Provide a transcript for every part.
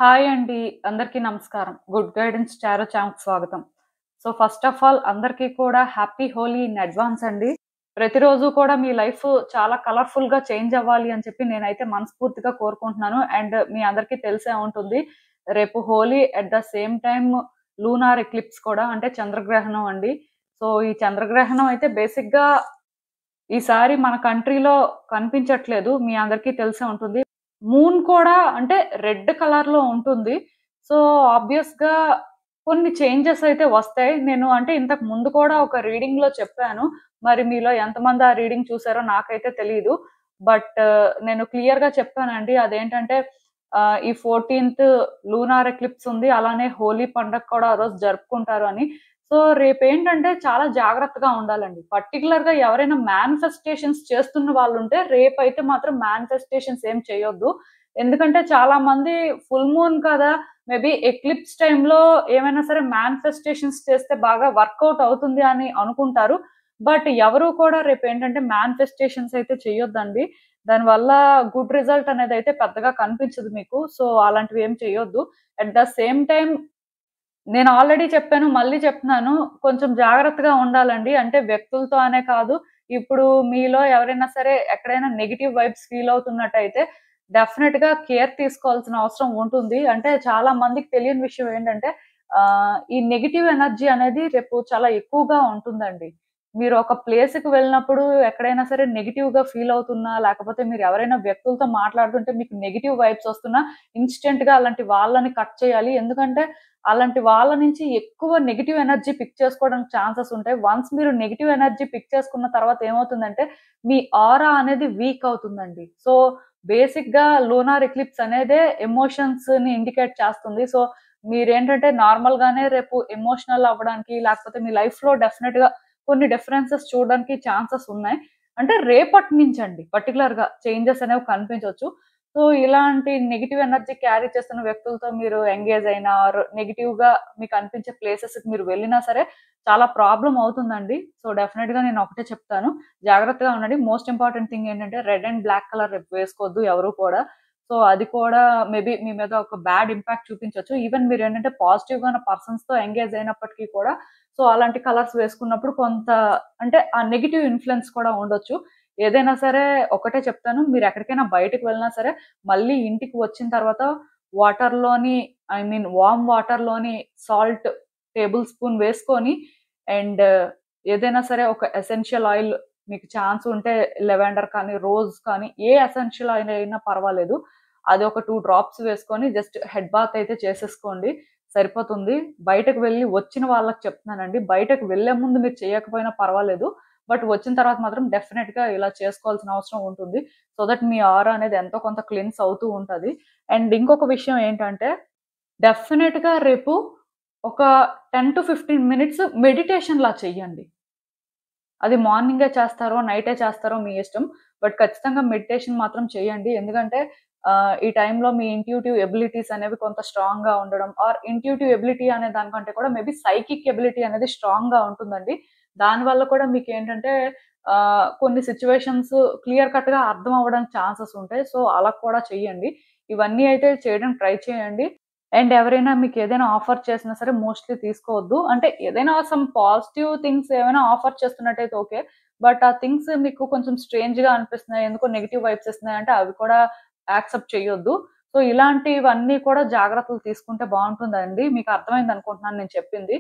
Hi అండి. అందరికీ నమస్కారం. గుడ్ గైడెన్స్ టారో ఛానల్‌కి స్వాగతం. సో, ఫస్ట్ ఆఫ్ ఆల్ అందరికీ కూడా హ్యాపీ హోలీ ఇన్ అడ్వాన్స్ అండి. ప్రతిరోజు కూడా మీ లైఫ్ చాలా కలర్‌ఫుల్‌గా చేంజ్ అవ్వాలి అని చెప్పి నేనైతే మనస్ఫూర్తిగా కోరుకుంటున్నాను. అండ్ మీ అందరికీ తెలిసే ఉంటుంది. రేపు Holi at the same time lunar eclipse కూడా అంటే చంద్రగ్రహణం అండి. సో, ఈ చంద్రగ్రహణం అయితే బేసిక్‌గా ఈసారి మన కంట్రీలో కనిపించట్లేదు. మీ అందరికీ తెలిసే ఉంటుంది. మూన్ కూడా అంటే రెడ్ కలర్‌లో ఉంటుంది. సో, ఆబ్వియస్‌గా కొన్ని చేంజెస్ అయితే వస్తాయి. నేను అంటే ఇంతకు ముందు కూడా ఒక రీడింగ్‌లో చెప్పాను. మరి మీలో ఎంతమంది ఆ రీడింగ్ చూసారో నాకైతే తెలీదు. బట్ నేను క్లియర్‌గా చెప్పానండి. అదేంటంటే ఈ 14థ్ లూనార్ ఎక్లిప్స్ ఉంది. అలానే హోలీ పండగ కూడా ఆ రోజు జరుపుకుంటారు అని. సో, రేపేంటంటే చాలా జాగ్రత్తగా ఉండాలండి. పర్టిక్యులర్‌గా ఎవరైనా మేనిఫెస్టేషన్స్ చేస్తున్న వాళ్ళుంటే రేపైతే మాత్రం మేనిఫెస్టేషన్స్ ఏం చేయొద్దు. ఎందుకంటే చాలా మంది ఫుల్ మూన్ కదా! మేబీ ఎక్లిప్స్ టైమ్‌లో ఏమైనా సరే మేనిఫెస్టేషన్స్ చేస్తే బాగా వర్కౌట్ అవుతుంది అని అనుకుంటారు. బట్ ఎవరు కూడా రేపేంటంటే మేనిఫెస్టేషన్స్ అయితే చేయొద్దండి. దానివల్ల గుడ్ రిజల్ట్ అనేదైతే పెద్దగా కనిపించదు మీకు. సో, అలాంటివి ఏం చేయొద్దు. అట్ ద సేమ్ టైమ్ నేను ఆల్రెడీ చెప్పాను. మళ్ళీ చెప్తున్నాను. కొంచెం జాగ్రత్తగా ఉండాలండి. అంటే వ్యక్తులతో అనే కాదు. ఇప్పుడు మీలో ఎవరైనా సరే ఎక్కడైనా నెగెటివ్ వైబ్స్ ఫీల్ అవుతున్నట్టయితే డెఫినిట్‌గా కేర్ తీసుకోవాల్సిన అవసరం ఉంటుంది. అంటే చాలా మందికి తెలియని విషయం ఏంటంటే ఈ నెగెటివ్ ఎనర్జీ అనేది రేపు చాలా ఎక్కువగా ఉంటుందండి. మీరు ఒక ప్లేస్‌కి వెళ్ళినప్పుడు ఎక్కడైనా సరే నెగెటివ్‌గా ఫీల్ అవుతున్నా, లేకపోతే మీరు ఎవరైనా వ్యక్తులతో మాట్లాడుతుంటే మీకు నెగెటివ్ వైబ్స్ వస్తున్నా ఇన్‌స్టంట్‌గా అలాంటి వాళ్ళని కట్ చేయాలి. ఎందుకంటే అలాంటి వాళ్ళ నుంచి ఎక్కువ నెగెటివ్ ఎనర్జీ పిక్ చేసుకోవడానికి ఛాన్సెస్ ఉంటాయి. వన్స్ మీరు నెగెటివ్ ఎనర్జీ పిక్ చేసుకున్న తర్వాత ఏమవుతుందంటే, మీ ఆరా అనేది వీక్ అవుతుందండి. సో, బేసిక్‌గా లూనార్ ఎక్లిప్స్ అనేదే ఎమోషన్స్‌ని ఇండికేట్ చేస్తుంది. సో, మీరేంటంటే నార్మల్‌గానే రేపు ఎమోషనల్ అవ్వడానికి, లేకపోతే మీ లైఫ్‌లో డెఫినిట్‌గా కొన్ని డిఫరెన్సెస్ చూడడానికి ఛాన్సెస్ ఉన్నాయి. అంటే రేపటి నుంచండి పర్టిక్యులర్‌గా చేంజెస్ అనేవి కనిపించొచ్చు. సో, ఇలాంటి నెగెటివ్ ఎనర్జీ క్యారీ చేస్తున్న వ్యక్తులతో మీరు ఎంగేజ్ అయినా ఆర్ నెగెటివ్‌గా మీకు అనిపించే ప్లేసెస్‌కి మీరు వెళ్ళినా సరే చాలా ప్రాబ్లమ్ అవుతుందండి. సో, డెఫినిట్‌గా నేను ఒకటే చెప్తాను. జాగ్రత్తగా ఉండండి. మోస్ట్ ఇంపార్టెంట్ థింగ్ ఏంటంటే రెడ్ అండ్ బ్లాక్ కలర్ రేపు వేసుకోవద్దు ఎవరు కూడా. సో, అది కూడా మేబీ మీ మీద ఒక బ్యాడ్ ఇంపాక్ట్ చూపించొచ్చు. ఈవెన్ మీరేంటంటే పాజిటివ్‌గా ఉన్న పర్సన్స్‌తో ఎంగేజ్ అయినప్పటికీ కూడా సో, అలాంటి కలర్స్ వేసుకున్నప్పుడు కొంత అంటే ఆ నెగెటివ్ ఇన్‌ఫ్లూయెన్స్ కూడా ఉండొచ్చు. ఏదైనా సరే ఒకటే చెప్తాను. మీరెక్కడికైనా బయటకి వెళ్ళినా సరే, మళ్ళీ ఇంటికి వచ్చిన తర్వాత వాటర్‌లోని వార్మ్ వాటర్‌లోని సాల్ట్ టేబుల్ స్పూన్ వేసుకొని అండ్ ఏదైనా సరే ఒక ఎసెన్షియల్ ఆయిల్ మీకు ఛాన్స్ ఉంటే లెవెండర్ కానీ, రోజ్ కానీ ఏ ఎసెన్షియల్ ఆయిల్ అయినా పర్వాలేదు. అది ఒక 2 డ్రాప్స్ వేసుకొని జస్ట్ హెడ్ బాత్ అయితే చేసేసుకోండి. సరిపోతుంది. బయటకు వెళ్లి వచ్చిన వాళ్ళకి చెప్తున్నానండి. బయటకు వెళ్ళే ముందు మీరు చేయకపోయినా పర్వాలేదు. బట్ వచ్చిన తర్వాత మాత్రం డెఫినిట్‌గా ఇలా చేసుకోవాల్సిన అవసరం ఉంటుంది. సో దట్ మీ ఆరా అనేది ఎంతో కొంత క్లెన్స్ అవుతూ ఉంటది. అండ్ ఇంకొక విషయం ఏంటంటే డెఫినిట్‌గా రేపు ఒక 10-15 మినిట్స్ మెడిటేషన్‌లా చెయ్యండి. అది మార్నింగే చేస్తారో, నైటే చేస్తారో మీ ఇష్టం. బట్ ఖచ్చితంగా మెడిటేషన్ మాత్రం చేయండి. ఎందుకంటే ఈ టైంలో మీ ఇంట్యూటివ్ ఎబిలిటీస్ అనేవి కొంత స్ట్రాంగ్‌గా ఉండడం ఆర్ ఇంట్యూటివ్ ఎబిలిటీ అనే దానికంటే కూడా మేబీ సైకిక్ ఎబిలిటీ అనేది స్ట్రాంగ్‌గా ఉంటుందండి. దానివల్ల కూడా మీకేంటంటే కొన్ని సిట్యుయేషన్స్ క్లియర్ కట్‌గా అర్థం అవ్వడానికి ఛాన్సెస్ ఉంటాయి. సో, అలా కూడా చెయ్యండి. ఇవన్నీ అయితే చేయడానికి ట్రై చేయండి. అండ్ ఎవరైనా మీకేదైనా ఆఫర్ చేసినా సరే మోస్ట్‌లీ తీసుకోవద్దు. అంటే ఏదైనా సమ్ పాజిటివ్ థింగ్స్ ఏమైనా ఆఫర్ చేస్తున్నట్టయితే ఓకే. బట్ ఆ థింగ్స్ మీకు కొంచెం స్ట్రేంజ్‌గా అనిపిస్తున్నాయి. ఎందుకో నెగెటివ్ వైబ్స్ ఇస్తున్నాయంటే అవి కూడా యాక్సెప్ట్ చేయొద్దు. సో, ఇలాంటివన్నీ కూడా జాగ్రత్తలు తీసుకుంటే బావుంటుందండి. మీకు అర్థమైందనుకుంటున్నాను నేను చెప్పింది.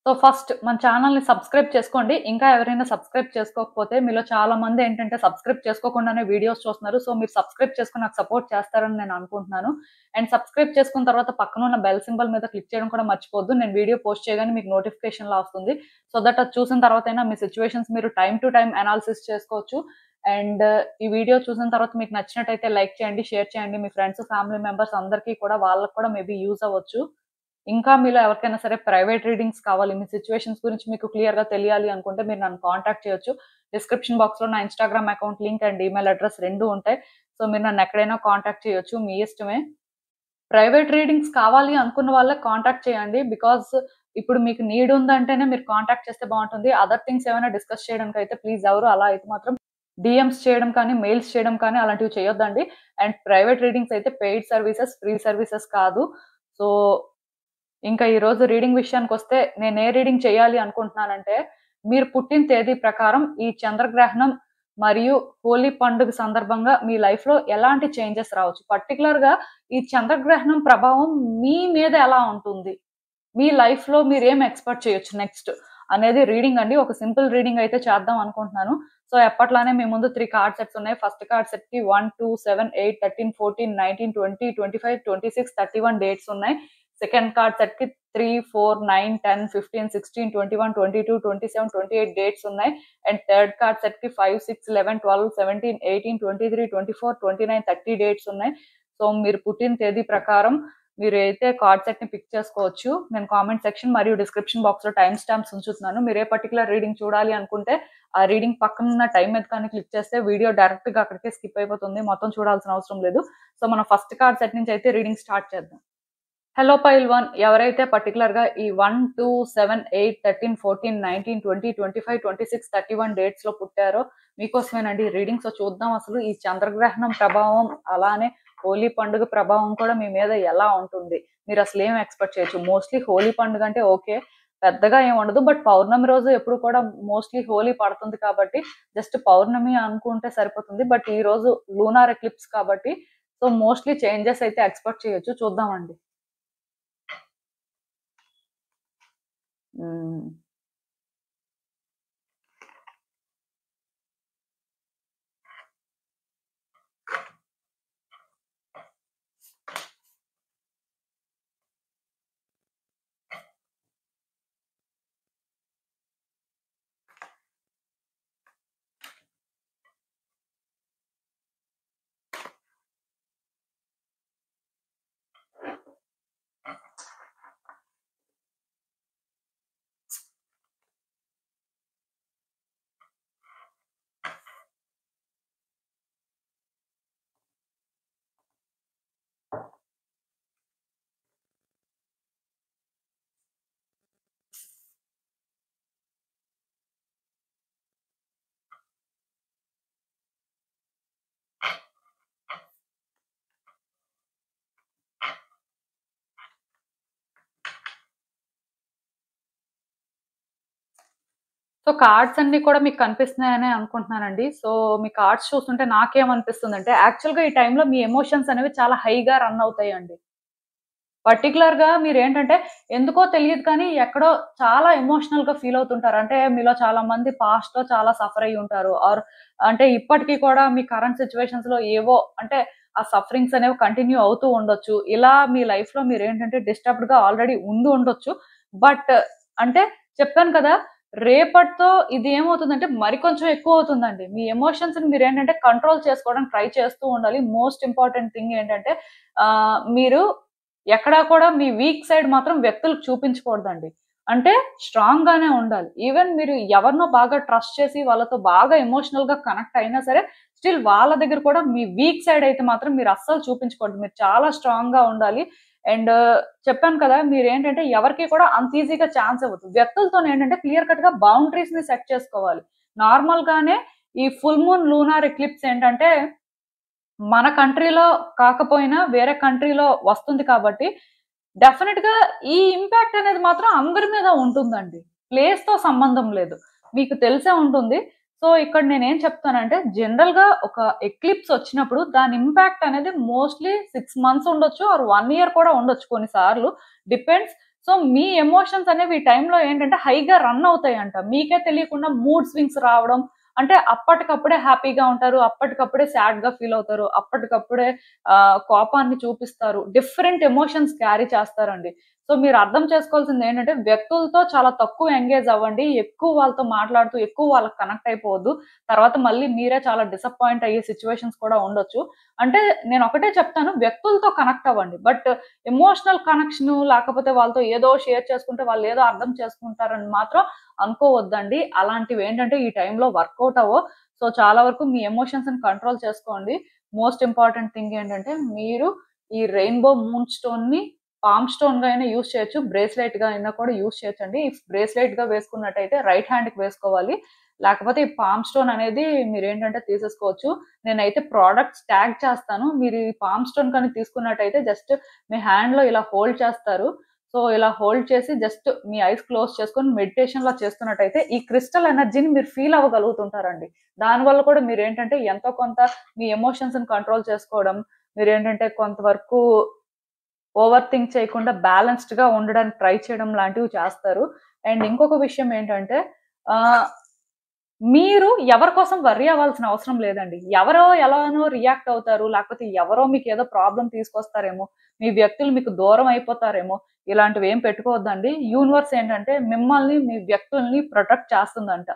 సో, ఫస్ట్ మన ఛానెల్‌ని సబ్స్క్రైబ్ చేసుకోండి. ఇంకా ఎవరైనా సబ్స్క్రైబ్ చేసుకోకపోతే మీలో చాలా మందేంటంటే సబ్స్క్రైబ్ చేసుకోకుండానే వీడియోస్ చూస్తున్నారు. సో, మీరు సబ్స్క్రైబ్ చేసుకొని నాకు సపోర్ట్ చేస్తారని నేను అనుకుంటున్నాను. అండ్ సబ్స్క్రైబ్ చేసుకున్న తర్వాత పక్కనున్న బెల్ సింబల్ మీద క్లిక్ చేయడం కూడా మర్చిపోవద్దు. నేను వీడియో పోస్ట్ చేయగానే మీకు నోటిఫికేషన్‌లా వస్తుంది. సో దట్ అది చూసిన తర్వాతైనా మీ సిట్యుయేషన్స్ మీరు టైమ్ టు టైమ్ అనాలిసిస్ చేసుకోవచ్చు. అండ్ ఈ వీడియో చూసిన తర్వాత మీకు నచ్చినట్టయితే లైక్ చేయండి, షేర్ చేయండి. మీ ఫ్రెండ్స్, ఫ్యామిలీ మెంబర్స్ అందరికీ కూడా వాళ్ళకి కూడా మేబీ యూజ్ అవ్వచ్చు. ఇంకా మీలో ఎవరికైనా సరే ప్రైవేట్ రీడింగ్స్ కావాలి. మీ సిట్యుయేషన్స్ గురించి మీకు క్లియర్‌గా తెలియాలి అనుకుంటే మీరు నన్ను కాంటాక్ట్ చేయొచ్చు. డిస్క్రిప్షన్ బాక్స్‌లో నా Instagram account link and email address 2 ఉంటాయి. సో, మీరు నన్ను ఎక్కడైనా కాంటాక్ట్ చేయొచ్చు. మీ ఇష్టమే. ప్రైవేట్ రీడింగ్స్ కావాలి అనుకున్న వాళ్ళకి కాంటాక్ట్ చేయండి. బికాజ్ ఇప్పుడు మీకు నీడ్ ఉందంటేనే మీరు కాంటాక్ట్ చేస్తే బావుంటుంది. అదర్ థింగ్స్ ఏమైనా డిస్కస్ చేయడానికైతే ప్లీజ్ ఎవరు అలా అయితే మాత్రం డిఎమ్స్ చేయడం కానీ, మెయిల్స్ చేయడం కానీ అలాంటివి చేయొద్దండి. అండ్ ప్రైవేట్ రీడింగ్స్ అయితే పెయిడ్ సర్వీసెస్, ఫ్రీ సర్వీసెస్ కాదు. సో, ఇంకా ఈరోజు రీడింగ్ విషయానికొస్తే నేను ఏ రీడింగ్ చేయాలి అనుకుంటున్నానంటే, మీరు పుట్టిన తేదీ ప్రకారం ఈ చంద్రగ్రహణం మరియు హోలీ పండుగ సందర్భంగా మీ లైఫ్‌లో ఎలాంటి చేంజెస్ రావచ్చు? పర్టిక్యులర్‌గా ఈ చంద్రగ్రహణం ప్రభావం మీ మీద ఎలా ఉంటుంది? మీ లైఫ్‌లో మీరేం ఎక్స్‌పెక్ట్ చేయొచ్చు నెక్స్ట్ అనేది రీడింగ్ అండి. ఒక సింపుల్ రీడింగ్ అయితే చేద్దాం అనుకుంటున్నాను. సో, ఎప్పట్లానే మీ ముందు 3 కార్డ్ సెట్స్ ఉన్నాయి. ఫస్ట్ కార్డ్ సెట్‌కి 1, 2, 7, 8, 13, 14, 19, 20, 25, 26, 31 డేట్స్ ఉన్నాయి. సెకండ్ కార్డ్ సెట్‌కి 3, 4, 9, 10, 15, 16, 21, 22, 27, 28 డేట్స్ ఉన్నాయి. అండ్ థర్డ్ కార్డ్ సెట్‌కి 5, 6, 11, 12, 17, 18, 23, 24, 29, 30 డేట్స్ ఉన్నాయి. సో, మీరు పుట్టిన తేదీ ప్రకారం మీరైతే కార్డ్ సెట్‌ని పిక్ చేసుకోవచ్చు. నేను కామెంట్ సెక్షన్ మరియు డిస్క్రిప్షన్ బాక్స్‌లో టైమ్ స్టాంప్స్ ఉంచుతున్నాను. మీరు ఏ పర్టిక్యులర్ రీడింగ్ చూడాలి అనుకుంటే ఆ రీడింగ్ పక్కనున్న టైమ్ మీద కానీ క్లిక్ చేస్తే వీడియో డైరెక్ట్‌గా అక్కడికే స్కిప్ అయిపోతుంది. మొత్తం చూడాల్సిన అవసరం లేదు. సో, మనం ఫస్ట్ కార్డ్ సెట్ నుంచి అయితే రీడింగ్ స్టార్ట్ చేద్దాం. హలో పైల్ 1 ఎవరైతే పర్టిక్యులర్‌గా ఈ 1, 2, 7, 8, 13, 14, 19, 20, 25, 26, 31 డేట్స్‌లో పుట్టారో మీకోసమేనండి రీడింగ్. సో, చూద్దాం అసలు ఈ చంద్రగ్రహణం ప్రభావం అలానే హోలీ పండుగ ప్రభావం కూడా మీ మీద ఎలా ఉంటుంది? మీరసలు ఏం ఎక్స్‌పెక్ట్ చేయొచ్చు? మోస్ట్‌లీ హోలీ పండుగ అంటే ఓకే. పెద్దగా ఏం ఉండదు. బట్ పౌర్ణమి రోజు ఎప్పుడు కూడా మోస్ట్‌లీ హోలీ పడుతుంది కాబట్టి జస్ట్ పౌర్ణమి అనుకుంటే సరిపోతుంది. బట్ ఈ రోజు లూనార్ ఎక్లిప్స్ కాబట్టి సో, మోస్ట్‌లీ చేంజెస్ అయితే ఎక్స్‌పెక్ట్ చేయొచ్చు. చూద్దామండి. హ్మ్. సో, కార్డ్స్ అన్నీ కూడా మీకు కనిపిస్తున్నాయనే అనుకుంటున్నానండి. సో, మీ కార్డ్స్ చూస్తుంటే నాకేమనిపిస్తుందంటే, యాక్చువల్‌గా ఈ టైంలో మీ ఎమోషన్స్ అనేవి చాలా హైగా రన్ అవుతాయండి. పర్టిక్యులర్‌గా మీరేంటంటే, ఎందుకో తెలియదు కానీ ఎక్కడో చాలా ఎమోషనల్‌గా ఫీల్ అవుతుంటారు. అంటే మీలో చాలా మంది పాస్ట్‌లో చాలా సఫర్ అయ్యి ఉంటారు. ఆర్ అంటే ఇప్పటికి కూడా మీ కరెంట్ సిట్యుయేషన్స్‌లో ఏవో అంటే ఆ సఫరింగ్స్ అనేవి కంటిన్యూ అవుతూ ఉండొచ్చు. ఇలా మీ లైఫ్‌లో మీరేంటంటే డిస్టర్బ్డ్‌గా ఆల్రెడీ ఉండి ఉండొచ్చు. బట్ అంటే చెప్పాను కదా! రేపటితో ఇది ఏమవుతుందంటే మరికొంచెం ఎక్కువవుతుందండి. మీ ఎమోషన్స్‌ని మీరేంటంటే కంట్రోల్ చేసుకోవడానికి ట్రై చేస్తూ ఉండాలి. మోస్ట్ ఇంపార్టెంట్ థింగ్ ఏంటంటే మీరు ఎక్కడా కూడా మీ వీక్ సైడ్ మాత్రం వ్యక్తులకు చూపించకూడదండి. అంటే స్ట్రాంగ్‌గానే ఉండాలి. ఈవెన్ మీరు ఎవరినో బాగా ట్రస్ట్ చేసి వాళ్ళతో బాగా ఎమోషనల్‌గా కనెక్ట్ అయినా సరే, స్టిల్ వాళ్ళ దగ్గర కూడా మీ వీక్ సైడ్ అయితే మాత్రం మీరు అస్సలు చూపించకూడదు. మీరు చాలా స్ట్రాంగ్‌గా ఉండాలి. అండ్ చెప్పాను కదా! మీరేంటంటే ఎవరికీ కూడా అంత ఈజీగా ఛాన్స్ ఇవ్వద్దు. వ్యక్తులతోనేంటంటే క్లియర్ కట్‌గా బౌండరీస్‌ని సెట్ చేసుకోవాలి. నార్మల్‌గానే ఈ ఫుల్ మూన్ లూనార్ ఎక్లిప్స్ ఏంటంటే మన కంట్రీలో కాకపోయినా వేరే కంట్రీలో వస్తుంది కాబట్టి, డెఫినిట్‌గా ఈ ఇంపాక్ట్ అనేది మాత్రం అందరి మీద ఉంటుందండి. ప్లేస్‌తో సంబంధం లేదు. మీకు తెలిసే ఉంటుంది. సో, ఇక్కడ నేనేం చెప్తానంటే, జనరల్‌గా ఒక ఎక్లిప్స్ వచ్చినప్పుడు దాని ఇంపాక్ట్ అనేది మోస్ట్‌లీ 6 మంత్స్ ఉండొచ్చు ఆర్ 1 ఇయర్ కూడా ఉండొచ్చు కొన్ని సార్లు. డిపెండ్స్. సో, మీ ఎమోషన్స్ అనేవి ఈ టైంలో ఏంటంటే హైగా రన్ అవుతాయంట. మీకే తెలియకుండా మూడ్ స్వింగ్స్ రావడం, అంటే అప్పటికప్పుడే హ్యాపీగా ఉంటారు. అప్పటికప్పుడే సాడ్‌గా ఫీల్ అవుతారు. అప్పటికప్పుడే కోపాన్ని చూపిస్తారు. డిఫరెంట్ ఎమోషన్స్ క్యారీ చేస్తారండి. సో, మీరు అర్థం చేసుకోవాల్సిందేంటంటే వ్యక్తులతో చాలా తక్కువ ఎంగేజ్ అవ్వండి. ఎక్కువ వాళ్ళతో మాట్లాడుతూ ఎక్కువ వాళ్ళకి కనెక్ట్ అయిపోవద్దు. తర్వాత మళ్ళీ మీరే చాలా డిసప్పాయింట్ అయ్యే సిట్యుయేషన్స్ కూడా ఉండొచ్చు. అంటే నేనొకటే చెప్తాను వ్యక్తులతో కనెక్ట్ అవ్వండి. బట్ ఎమోషనల్ కనెక్షను లేకపోతే వాళ్ళతో ఏదో షేర్ చేసుకుంటే వాళ్ళేదో అర్థం చేసుకుంటారని మాత్రం అనుకోవద్దండి. అలాంటివేంటంటే ఈ టైంలో వర్కౌట్ అవ్వవు. సో, చాలా వరకు మీ ఎమోషన్స్‌ని కంట్రోల్ చేసుకోండి. మోస్ట్ ఇంపార్టెంట్ థింగ్ ఏంటంటే మీరు ఈ రెయిన్‌బో మూన్ స్టోన్‌ని పామ్ స్టోన్‌గా అయినా యూజ్ చేయొచ్చు. బ్రేస్‌లెట్‌గా అయినా కూడా యూజ్ చేయొచ్చండి. బ్రేస్‌లెట్‌గా వేసుకున్నట్టయితే రైట్ హ్యాండ్‌కి వేసుకోవాలి. లేకపోతే ఈ పామ్ స్టోన్ అనేది మీరేంటంటే తీసేసుకోవచ్చు. నేనైతే ప్రొడక్ట్స్ ట్యాగ్ చేస్తాను. మీరు ఈ పామ్ స్టోన్ కానీ తీసుకున్నట్టయితే జస్ట్ మీ హ్యాండ్‌లో ఇలా హోల్డ్ చేస్తారు. సో, ఇలా హోల్డ్ చేసి జస్ట్ మీ ఐస్ క్లోజ్ చేసుకొని మెడిటేషన్‌లా చేస్తున్నట్టయితే ఈ క్రిస్టల్ ఎనర్జీని మీరు ఫీల్ అవ్వగలుగుతుంటారండి. దానివల్ల కూడా మీరేంటంటే ఎంతో కొంత మీ ఎమోషన్స్‌ని కంట్రోల్ చేసుకోవడం, మీరేంటంటే కొంతవరకు ఓవర్ థింక్ చేయకుండా బ్యాలెన్స్డ్‌గా ఉండడానికి ట్రై చేయడం లాంటివి చేస్తారు. అండ్ ఇంకొక విషయం ఏంటంటే ఆహ్, మీరు ఎవరి కోసం వర్రీ అవ్వాల్సిన అవసరం లేదండి. ఎవరో ఎలానో రియాక్ట్ అవుతారు. లేకపోతే ఎవరో మీకేదో ప్రాబ్లమ్ తీసుకొస్తారేమో, మీ వ్యక్తులు మీకు దూరం అయిపోతారేమో, ఇలాంటివేం పెట్టుకోవద్దండి. యూనివర్స్ ఏంటంటే మిమ్మల్ని, మీ వ్యక్తుల్ని ప్రొటెక్ట్ చేస్తుందంట.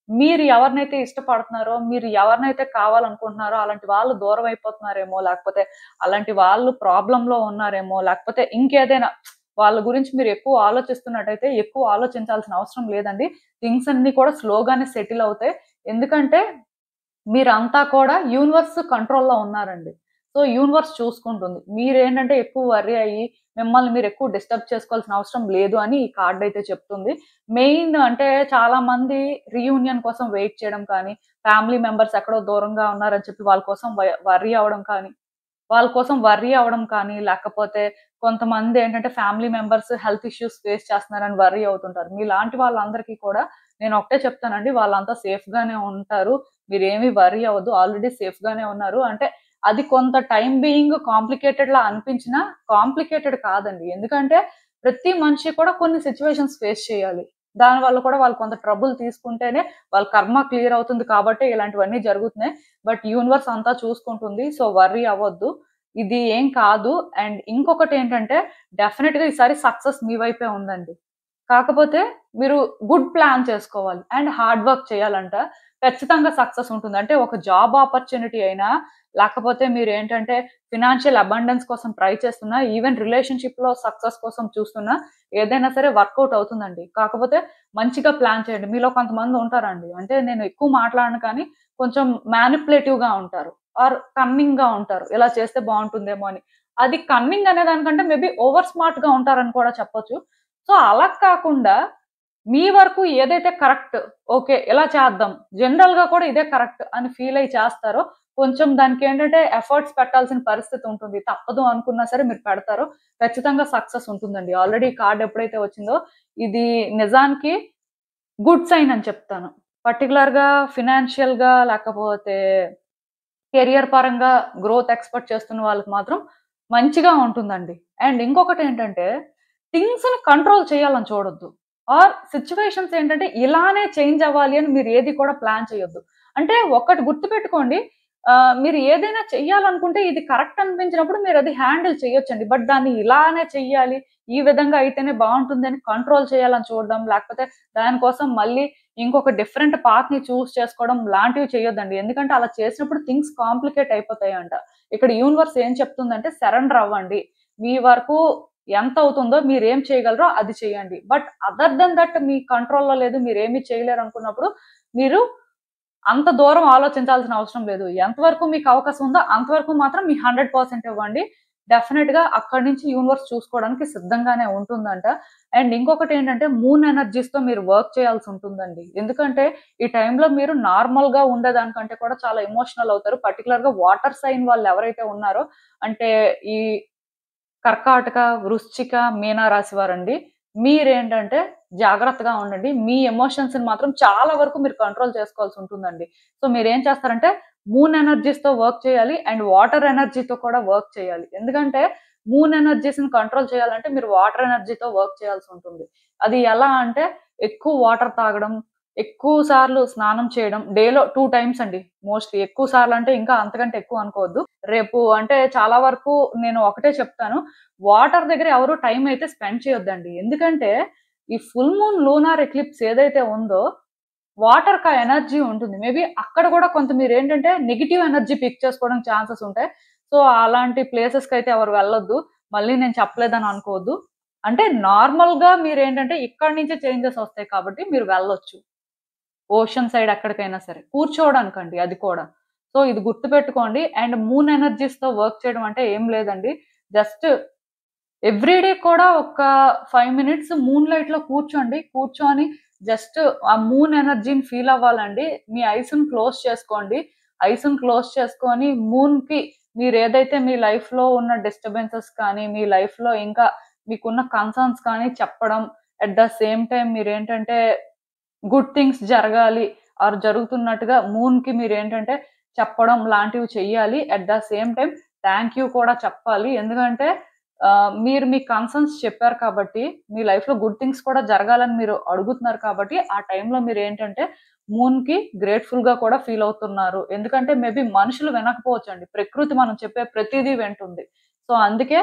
మీరు ఎవరినైతే ఇష్టపడుతున్నారో, మీరు ఎవరినైతే కావాలనుకుంటున్నారో అలాంటి వాళ్ళు దూరం అయిపోతున్నారేమో, లేకపోతే అలాంటి వాళ్ళు ప్రాబ్లమ్‌లో ఉన్నారేమో, లేకపోతే ఇంకేదైనా వాళ్ళ గురించి మీరు ఎక్కువ ఆలోచిస్తున్నట్టయితే ఎక్కువ ఆలోచించాల్సిన అవసరం లేదండి. థింగ్స్ అన్నీ కూడా స్లోగానే సెటిల్ అవుతాయి. ఎందుకంటే మీరంతా కూడా యూనివర్స్ కంట్రోల్‌లో ఉన్నారండి. సో, యూనివర్స్ చూసుకుంటుంది. మీరేంటంటే ఎక్కువ వర్రీ అయ్యి మిమ్మల్ని మీరు ఎక్కువ డిస్టర్బ్ చేసుకోవాల్సిన అవసరం లేదు అని ఈ కార్డ్ అయితే చెప్తుంది. మెయిన్ అంటే చాలా మంది రీయూనియన్ కోసం వెయిట్ చేయడం కానీ, ఫ్యామిలీ మెంబర్స్ ఎక్కడో దూరంగా ఉన్నారని చెప్పి వాళ్ళ కోసం వర్రీ అవ్వడం కానీ వాళ్ళ కోసం వర్రీ అవ్వడం కానీ, లేకపోతే కొంతమందేంటంటే family members health issues face చేస్తున్నారని వర్రీ అవుతుంటారు. మీలాంటి వాళ్ళందరికీ కూడా నేనొకటే చెప్తానండి. వాళ్ళంతా సేఫ్‌గానే ఉంటారు. మీరేమి వర్రీ అవ్వద్దు. ఆల్రెడీ సేఫ్‌గానే ఉన్నారు. అంటే అది కొంత టైమ్ బీయింగ్ కాంప్లికేటెడ్‌లా అనిపించినా కాంప్లికేటెడ్ కాదండి. ఎందుకంటే ప్రతి మనిషి కూడా కొన్ని సిట్యుయేషన్స్ ఫేస్ చేయాలి. దానివల్ల కూడా వాళ్ళు కొంత ట్రబుల్ తీసుకుంటేనే వాళ్ళ కర్మ క్లియర్ అవుతుంది కాబట్టే ఇలాంటివన్నీ జరుగుతున్నాయి. బట్ యూనివర్స్ అంతా చూసుకుంటుంది. సో, వర్రీ అవ్వొద్దు. ఇది ఏం కాదు. అండ్ ఇంకొకటేంటంటే డెఫినిట్‌గా ఈసారి సక్సెస్ మీ వైపే ఉందండి. కాకపోతే మీరు గుడ్ ప్లాన్ చేసుకోవాలి. అండ్ హార్డ్ వర్క్ చేయాలంట. ఖచ్చితంగా సక్సెస్ ఉంటుంది. అంటే ఒక జాబ్ ఆపర్చునిటీ అయినా, లేకపోతే మీరేంటంటే ఫినాన్షియల్ అబండెన్స్ కోసం ట్రై చేస్తున్నా, ఈవెన్ రిలేషన్‌షిప్‌లో సక్సెస్ కోసం చూస్తున్నా, ఏదైనా సరే వర్కౌట్ అవుతుందండి. కాకపోతే మంచిగా ప్లాన్ చేయండి. మీలో కొంతమంది ఉంటారండి. అంటే నేను ఎక్కువ మాట్లాడను కానీ కొంచెం మ్యానిప్యులేటివ్‌గా ఉంటారు. ఆర్ కన్నింగ్‌గా ఉంటారు. ఇలా చేస్తే బావుంటుందేమో అని. అది కన్నింగ్ అనే దానికంటే మేబీ ఓవర్ స్మార్ట్‌గా ఉంటారని కూడా చెప్పొచ్చు. సో, అలా కాకుండా మీ వరకు ఏదైతే కరెక్ట్, ఓకే. ఇలా చేద్దాం. జనరల్‌గా కూడా ఇదే కరెక్ట్ అని ఫీల్ అయ్యి చేస్తారో, కొంచెం దానికేంటంటే ఎఫర్ట్స్ పెట్టాల్సిన పరిస్థితి ఉంటుంది. తప్పదు అనుకున్నా సరే మీరు పెడతారు. ఖచ్చితంగా సక్సెస్ ఉంటుందండి. ఆల్రెడీ ఈ కార్డ్ ఎప్పుడైతే వచ్చిందో, ఇది నిజానికి గుడ్ సైన్ అని చెప్తాను. పర్టిక్యులర్‌గా ఫినాన్షియల్‌గా లేకపోతే కెరియర్ పరంగా గ్రోత్ ఎక్స్‌పెక్ట్ చేస్తున్న వాళ్ళకి మాత్రం మంచిగా ఉంటుందండి. అండ్ ఇంకొకటేంటంటే థింగ్స్‌ని కంట్రోల్ చేయాలని చూడొద్దు. ఆర్ సిట్యుయేషన్స్ ఏంటంటే ఇలానే చేంజ్ అవ్వాలి అని మీరు ఏది కూడా ప్లాన్ చేయొద్దు. అంటే ఒక్కటి గుర్తుపెట్టుకోండి. మీరు ఏదైనా చెయ్యాలనుకుంటే ఇది కరెక్ట్ అనిపించినప్పుడు మీరది హ్యాండిల్ చేయొచ్చండి. బట్ దాన్ని ఇలానే చెయ్యాలి, ఈ విధంగా అయితేనే బావుంటుందని కంట్రోల్ చేయాలని చూడడం, లేకపోతే దానికోసం మళ్ళీ ఇంకొక డిఫరెంట్ పాత్‌ని చూజ్ చేసుకోవడం లాంటివి చేయొద్దండి. ఎందుకంటే అలా చేసినప్పుడు థింగ్స్ కాంప్లికేట్ అయిపోతాయంట. ఇక్కడ యూనివర్స్ ఏం చెప్తుందంటే సరెండర్ అవ్వండి. మీ వరకు ఎంతవుతుందో మీరేం చేయగలరో అది చేయండి. బట్ అదర్ దెన్ దట్ మీ కంట్రోల్‌లో లేదు, మీరేమి చేయలేరనుకున్నప్పుడు మీరు అంత దూరం ఆలోచించాల్సిన అవసరం లేదు. ఎంతవరకు మీకు అవకాశం ఉందో అంతవరకు మాత్రం మీ 100% ఇవ్వండి. డెఫినెట్‌గా అక్కడి నుంచి యూనివర్స్ చూసుకోవడానికి సిద్ధంగానే ఉంటుందంట. అండ్ ఇంకొకటేంటంటే మూన్ ఎనర్జీస్‌తో మీరు వర్క్ చేయాల్సుంటుందండి. ఎందుకంటే ఈ టైంలో మీరు నార్మల్‌గా ఉండేదానికంటే కూడా చాలా ఎమోషనల్ అవుతారు. పర్టిక్యులర్‌గా వాటర్ సైన్ వాళ్ళెవరైతే ఉన్నారో అంటే ఈ కర్కాటక, వృశ్చిక, మీన రాశి వారండి. మీరేంటంటే జాగ్రత్తగా ఉండండి. మీ ఎమోషన్స్‌ని మాత్రం చాలా వరకు మీరు కంట్రోల్ చేసుకోవాల్సుంటుందండి. సో, మీరేం చేస్తారంటే మూన్ ఎనర్జీస్‌తో వర్క్ చేయాలి. అండ్ వాటర్ ఎనర్జీతో కూడా వర్క్ చేయాలి. ఎందుకంటే మూన్ ఎనర్జీస్‌ని కంట్రోల్ చేయాలంటే మీరు వాటర్ ఎనర్జీతో వర్క్ చేయాల్సుంటుంది. అది ఎలా అంటే ఎక్కువ వాటర్ తాగడం, ఎక్కువ సార్లు స్నానం చేయడం. డేలో 2 టైమ్స్ అండి మోస్ట్‌లీ. ఎక్కువ సార్లంటే ఇంకా అంతకంటే ఎక్కువ అనుకోవద్దు. రేపు అంటే చాలా వరకు నేను ఒకటే చెప్తాను. వాటర్ దగ్గర ఎవరు టైమ్ అయితే స్పెండ్ చేయొద్దండి. ఎందుకంటే ఈ ఫుల్ మూన్ లూనార్ ఎక్లిప్స్ ఏదైతే ఉందో వాటర్‌కి ఆ ఎనర్జీ ఉంటుంది. మేబీ అక్కడ కూడా కొంత మీరేంటంటే నెగెటివ్ ఎనర్జీ పిక్ చేసుకోవడానికి ఛాన్సెస్ ఉంటాయి. సో, అలాంటి ప్లేసెస్‌కైతే ఎవరు వెళ్ళొద్దు. మళ్ళీ నేను చెప్పలేదని అనుకోవద్దు. అంటే నార్మల్‌గా మీరేంటంటే ఇక్కడి నుంచే చేంజెస్ వస్తాయి కాబట్టి మీరు వెళ్ళొచ్చు. ఓషన్ సైడ్ ఎక్కడికైనా సరే. కూర్చోవడానికండి అది కూడా. సో, ఇది గుర్తుపెట్టుకోండి. అండ్ మూన్ ఎనర్జీస్‌తో వర్క్ చేయడం అంటే ఏం లేదండి. జస్ట్ ఎవ్రీ డే కూడా ఒక 5 మినిట్స్ మూన్ లైట్‌లో కూర్చోండి. కూర్చొని జస్ట్ ఆ మూన్ ఎనర్జీని ఫీల్ అవ్వాలండి. మీ ఐస్‌ని క్లోజ్ చేసుకోండి. ఐస్‌ని క్లోజ్ చేసుకొని మూన్‌కి మీరేదైతే మీ లైఫ్‌లో ఉన్న డిస్టర్బెన్సెస్ కానీ, మీ లైఫ్‌లో ఇంకా మీకున్న కన్సర్న్స్ కానీ చెప్పడం. అట్ ద సేమ్ టైమ్ మీరేంటంటే గుడ్ థింగ్స్ జరగాలి ఆర్ జరుగుతున్నట్టుగా మూన్‌కి మీరేంటంటే చెప్పడం లాంటివి చెయ్యాలి. At the same time thank you కూడా చెప్పాలి. ఎందుకంటే మీరు మీ కన్సర్న్స్ చెప్పారు కాబట్టి, మీ లైఫ్‌లో గుడ్ థింగ్స్ కూడా జరగాలని మీరు అడుగుతున్నారు కాబట్టి, ఆ టైంలో మీరేంటంటే మూన్‌కి గ్రేట్‌ఫుల్‌గా కూడా ఫీల్ అవుతున్నారు. ఎందుకంటే మేబీ మనుషులు వినకపోవచ్చండి. ప్రకృతి మనం చెప్పే ప్రతీదీ వింటుంది. సో, అందుకే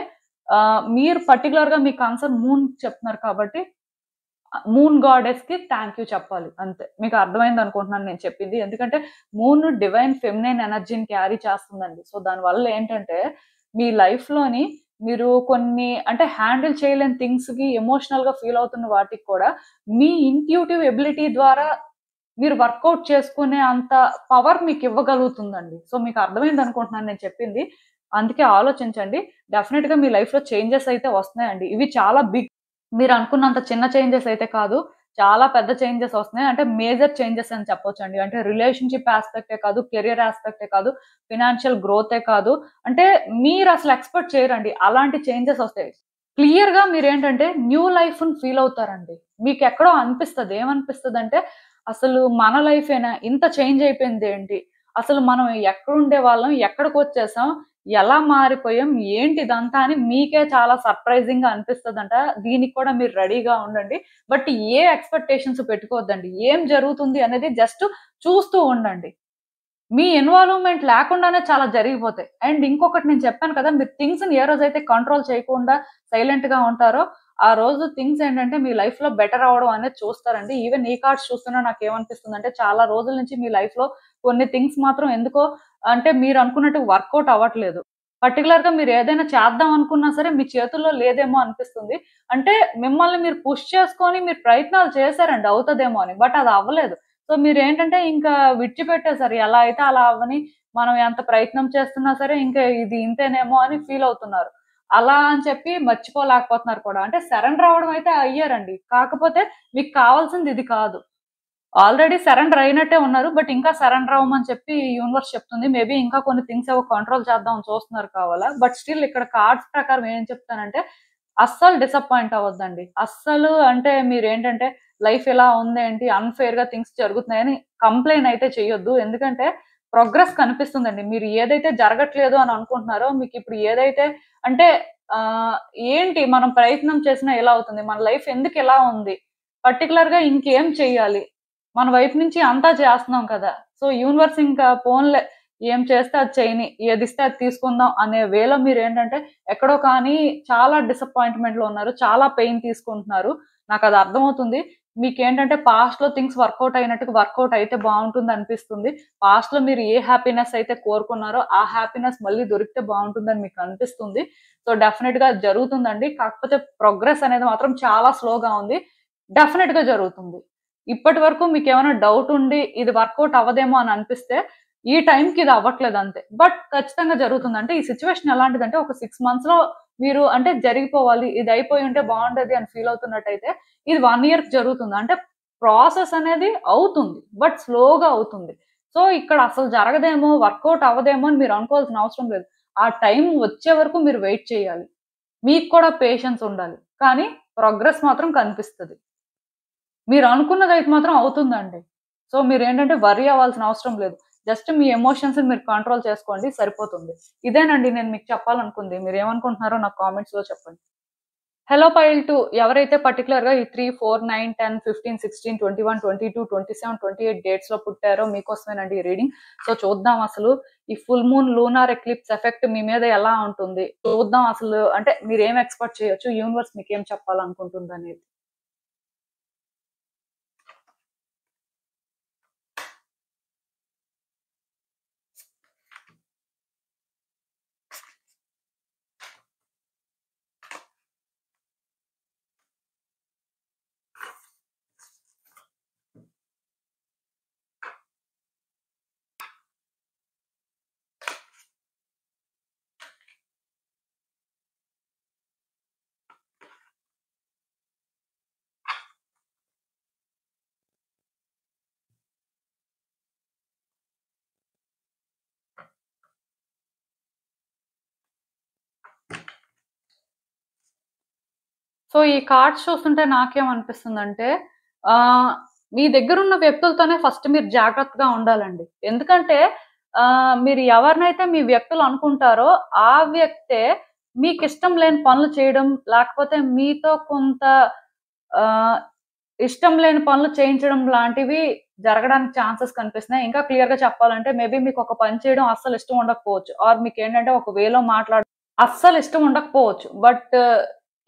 మీరు పర్టిక్యులర్‌గా మీ కన్సర్న్ మూన్‌కి చెప్తున్నారు కాబట్టి మూన్ గాడెస్‌కి థాంక్ యూ చెప్పాలి అంతే. మీకు అర్థమైందనుకుంటున్నాను నేను చెప్పింది. ఎందుకంటే మూన్ డివైన్ ఫెమినైన్ ఎనర్జీని క్యారీ చేస్తుందండి. సో, దానివల్ల ఏంటంటే మీ లైఫ్‌లోని మీరు కొన్ని అంటే హ్యాండిల్ చేయలేని థింగ్స్‌కి ఎమోషనల్‌గా ఫీల్ అవుతున్న వాటికి కూడా మీ ఇంట్యూటివ్ ఎబిలిటీ ద్వారా మీరు వర్కౌట్ చేసుకునే అంత పవర్ మీకివ్వగలుగుతుందండి. సో, మీకు అర్థమైందనుకుంటున్నాను నేను చెప్పింది. అందుకే ఆలోచించండి. డెఫినిట్‌గా మీ లైఫ్‌లో చేంజెస్ అయితే వస్తున్నాయండి. ఇవి చాలా బిగ్ మీరనుకున్నంత చిన్న చేంజెస్ అయితే కాదు. చాలా పెద్ద చేంజెస్ వస్తున్నాయి. అంటే మేజర్ చేంజెస్ అని చెప్పొచ్చండి. అంటే రిలేషన్‌షిప్ యాస్పెక్టే కాదు, కెరియర్ యాస్పెక్టే కాదు, ఫినాన్షియల్ గ్రోతే కాదు. అంటే మీరసలు ఎక్స్‌పెక్ట్ చేయరండి. అలాంటి చేంజెస్ వస్తాయి. క్లియర్‌గా మీరేంటంటే న్యూ లైఫ్‌ని ఫీల్ అవుతారండి. మీకెక్కడో అనిపిస్తది. ఏమనిపిస్తదంటే అసలు మన లైఫేనా? ఇంత చేంజ్ అయిపోయిందేంటి? అసలు మనం ఎక్కడుండేవాళ్ళం? ఎక్కడికొచ్చేసాం? ఎలా మారిపోయాం? ఏంటి ఇదంతా అని మీకే చాలా సర్ప్రైజింగ్‌గా అనిపిస్తదంట. దీనికి కూడా మీరు రెడీగా ఉండండి. బట్ ఏ ఎక్స్‌పెక్టేషన్స్ పెట్టుకోవద్దండి. ఏం జరుగుతుంది అనేది జస్ట్ చూస్తూ ఉండండి. మీ ఇన్వాల్వ్‌మెంట్ లేకుండానే చాలా జరిగిపోతాయి. అండ్ ఇంకొకటి నేను చెప్పాను కదా! మీరు థింగ్స్‌ని ఏ రోజైతే కంట్రోల్ చేయకుండా సైలెంట్‌గా ఉంటారో, ఆ రోజు థింగ్స్ ఏంటంటే మీ లైఫ్‌లో బెటర్ అవ్వడం అనేది చూస్తారండి. ఈవెన్ ఈ కార్డ్స్ చూస్తున్నా నాకేమనిపిస్తుందంటే చాలా రోజుల నుంచి మీ లైఫ్‌లో కొన్ని థింగ్స్ మాత్రం ఎందుకో అంటే మీరు అనుకున్నట్టు వర్కౌట్ అవ్వట్లేదు. పర్టిక్యులర్‌గా మీరు ఏదైనా చేద్దాం అనుకున్నా సరే మీ చేతుల్లో లేదేమో అనిపిస్తుంది. అంటే మిమ్మల్ని మీరు పుష్ చేసుకొని మీరు ప్రయత్నాలు చేశారండి అవుతదేమో అని. బట్ అది అవ్వలేదు. సో, మీరేంటంటే ఇంకా విడిచిపెట్టేసారు. ఎలా అయితే అలా అవ్వని, మనం ఎంత ప్రయత్నం చేస్తున్నా సరే, ఇంకా ఇది ఇంతేనేమో అని ఫీల్ అవుతున్నారు. అలా అని చెప్పి మర్చిపోలేకపోతున్నారు కూడా. అంటే సరెండర్ అవ్వడం అయితే అయ్యారండి. కాకపోతే మీకు కావాల్సింది ఇది కాదు. ఆల్రెడీ సరెండర్ అయినట్టే ఉన్నారు. బట్ ఇంకా సరెండర్ అవ్వమని చెప్పి యూనివర్స్ చెప్తుంది. మేబీ ఇంకా కొన్ని థింగ్స్ ఏవో కంట్రోల్ చేద్దామని చూస్తున్నారు కావాలా. బట్ స్టిల్ ఇక్కడ కార్డ్స్ ప్రకారం ఏం చెప్తానంటే, అస్సలు డిసప్పాయింట్ అవ్వద్దండి. అస్సలు అంటే మీరేంటంటే లైఫ్ ఇలా ఉందేంటి, అన్‌ఫెయిర్‌గా థింగ్స్ జరుగుతున్నాయని కంప్లెయిన్ అయితే చేయొద్దు. ఎందుకంటే ప్రోగ్రెస్ కనిపిస్తుందండి. మీరు ఏదైతే జరగట్లేదు అని అనుకుంటున్నారో మీకిప్పుడు ఏదైతే అంటే ఆహ్, ఏంటి మనం ప్రయత్నం చేసినా ఇలా అవుతుంది. మన లైఫ్ ఎందుకు ఇలా ఉంది? పర్టిక్యులర్‌గా ఇంకేం చేయాలి? మన వైపు నుంచి అంతా చేస్తున్నాం కదా! సో, యూనివర్స్ ఇంకా పోన్లే ఏం చేస్తే అది చేయని, ఏదిస్తే అది తీసుకుందాం అనే వేలో మీరేంటంటే ఎక్కడో కానీ చాలా డిసప్పాయింట్‌మెంట్‌లో ఉన్నారు. చాలా పెయిన్ తీసుకుంటున్నారు. నాకది అర్థమవుతుంది. మీకేంటంటే పాస్ట్‌లో థింగ్స్ వర్కౌట్ అయినట్టుగా వర్కౌట్ అయితే బావుంటుందనిపిస్తుంది. పాస్ట్‌లో మీరు ఏ హ్యాపీనెస్ అయితే కోరుకున్నారో, ఆ హ్యాపీనెస్ మళ్ళీ దొరికితే బావుంటుందని మీకనిపిస్తుంది. సో, డెఫినెట్‌గా అది జరుగుతుందండి. కాకపోతే ప్రోగ్రెస్ అనేది మాత్రం చాలా స్లోగా ఉంది. డెఫినెట్‌గా జరుగుతుంది. ఇప్పటి వరకు మీకేమైనా డౌట్ ఉండి ఇది వర్కౌట్ అవ్వదేమో అని అనిపిస్తే, ఈ టైంకి ఇది అవ్వట్లేదు అంతే. బట్ ఖచ్చితంగా జరుగుతుంది. అంటే ఈ సిట్యుయేషన్ ఎలాంటిదంటే ఒక 6 మంత్స్‌లో మీరు అంటే జరిగిపోవాలి. ఇది అయిపోయి ఉంటే బావుండేది అని ఫీల్ అవుతున్నట్టయితే, ఇది 1 ఇయర్‌కి జరుగుతుంది. అంటే ప్రాసెస్ అనేది అవుతుంది. బట్ స్లోగా అవుతుంది. సో, ఇక్కడ అసలు జరగదేమో, వర్కౌట్ అవ్వదేమో అని మీరు అనుకోవాల్సిన అవసరం లేదు. ఆ టైం వచ్చే వరకు మీరు వెయిట్ చేయాలి. మీకు కూడా పేషెన్స్ ఉండాలి. కానీ ప్రోగ్రెస్ మాత్రం కనిపిస్తది. మీరనుకున్నదైతే మాత్రం అవుతుందండి. సో, మీరేంటంటే వర్రీ అవ్వాల్సిన అవసరం లేదు. జస్ట్ మీ ఎమోషన్స్‌ని మీరు కంట్రోల్ చేసుకోండి సరిపోతుంది. ఇదేనండి నేను మీకు చెప్పాలనుకుంది. మీరేమనుకుంటున్నారో నాకు కామెంట్స్‌లో చెప్పండి. హలో పైల్ 2 ఎవరైతే పర్టిక్యులర్‌గా ఈ 3, 4, 9, 10, 15, 16, 21, 22, 27, 28 డేట్స్‌లో పుట్టారో మీకోసమేనండి ఈ రీడింగ్. సో, చూద్దాం అసలు ఈ full moon lunar eclipse effect మీ మీద ఎలా ఉంటుంది? చూద్దాం అసలు అంటే మీరేం ఎక్స్‌పెక్ట్ చేయొచ్చు? యూనివర్స్ మీకేం చెప్పాలనుకుంటుందనేది. సో, ఈ కార్డ్స్ చూస్తుంటే నాకేమనిపిస్తుందంటే ఆహ్, మీ దగ్గరున్న వ్యక్తులతోనే ఫస్ట్ మీరు జాగ్రత్తగా ఉండాలండి. ఎందుకంటే మీరు ఎవరినైతే మీ వ్యక్తులు అనుకుంటారో, ఆ వ్యక్తే మీకిష్టం లేని పనులు చేయడం, లేకపోతే మీతో కొంత ఆహ్, ఇష్టం లేని పనులు చేయించడం లాంటివి జరగడానికి ఛాన్సెస్ కనిపిస్తున్నాయి. ఇంకా క్లియర్‌గా చెప్పాలంటే మేబీ మీకొక పని చేయడం అస్సలు ఇష్టం ఉండకపోవచ్చు. ఆర్ మీకేంటంటే ఒక వేలో అస్సలిష్టం ఉండకపోవచ్చు. బట్